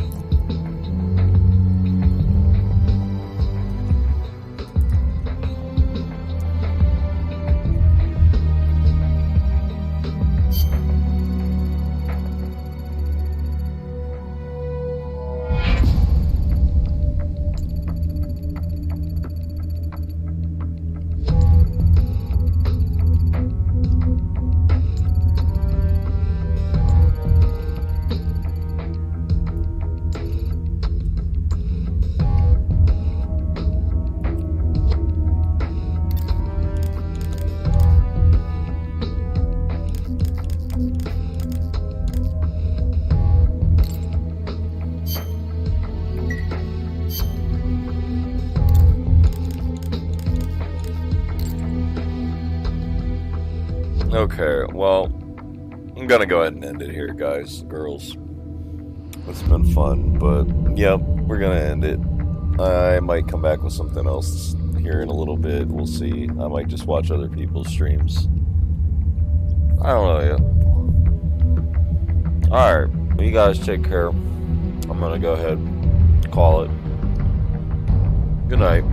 Okay, well, I'm gonna go ahead and end it here, guys, girls. It's been fun, but yep, we're gonna end it. I might come back with something else here in a little bit. We'll see. I might just watch other people's streams. I don't know yet. Alright, you guys take care. I'm gonna go ahead Call it. Good night.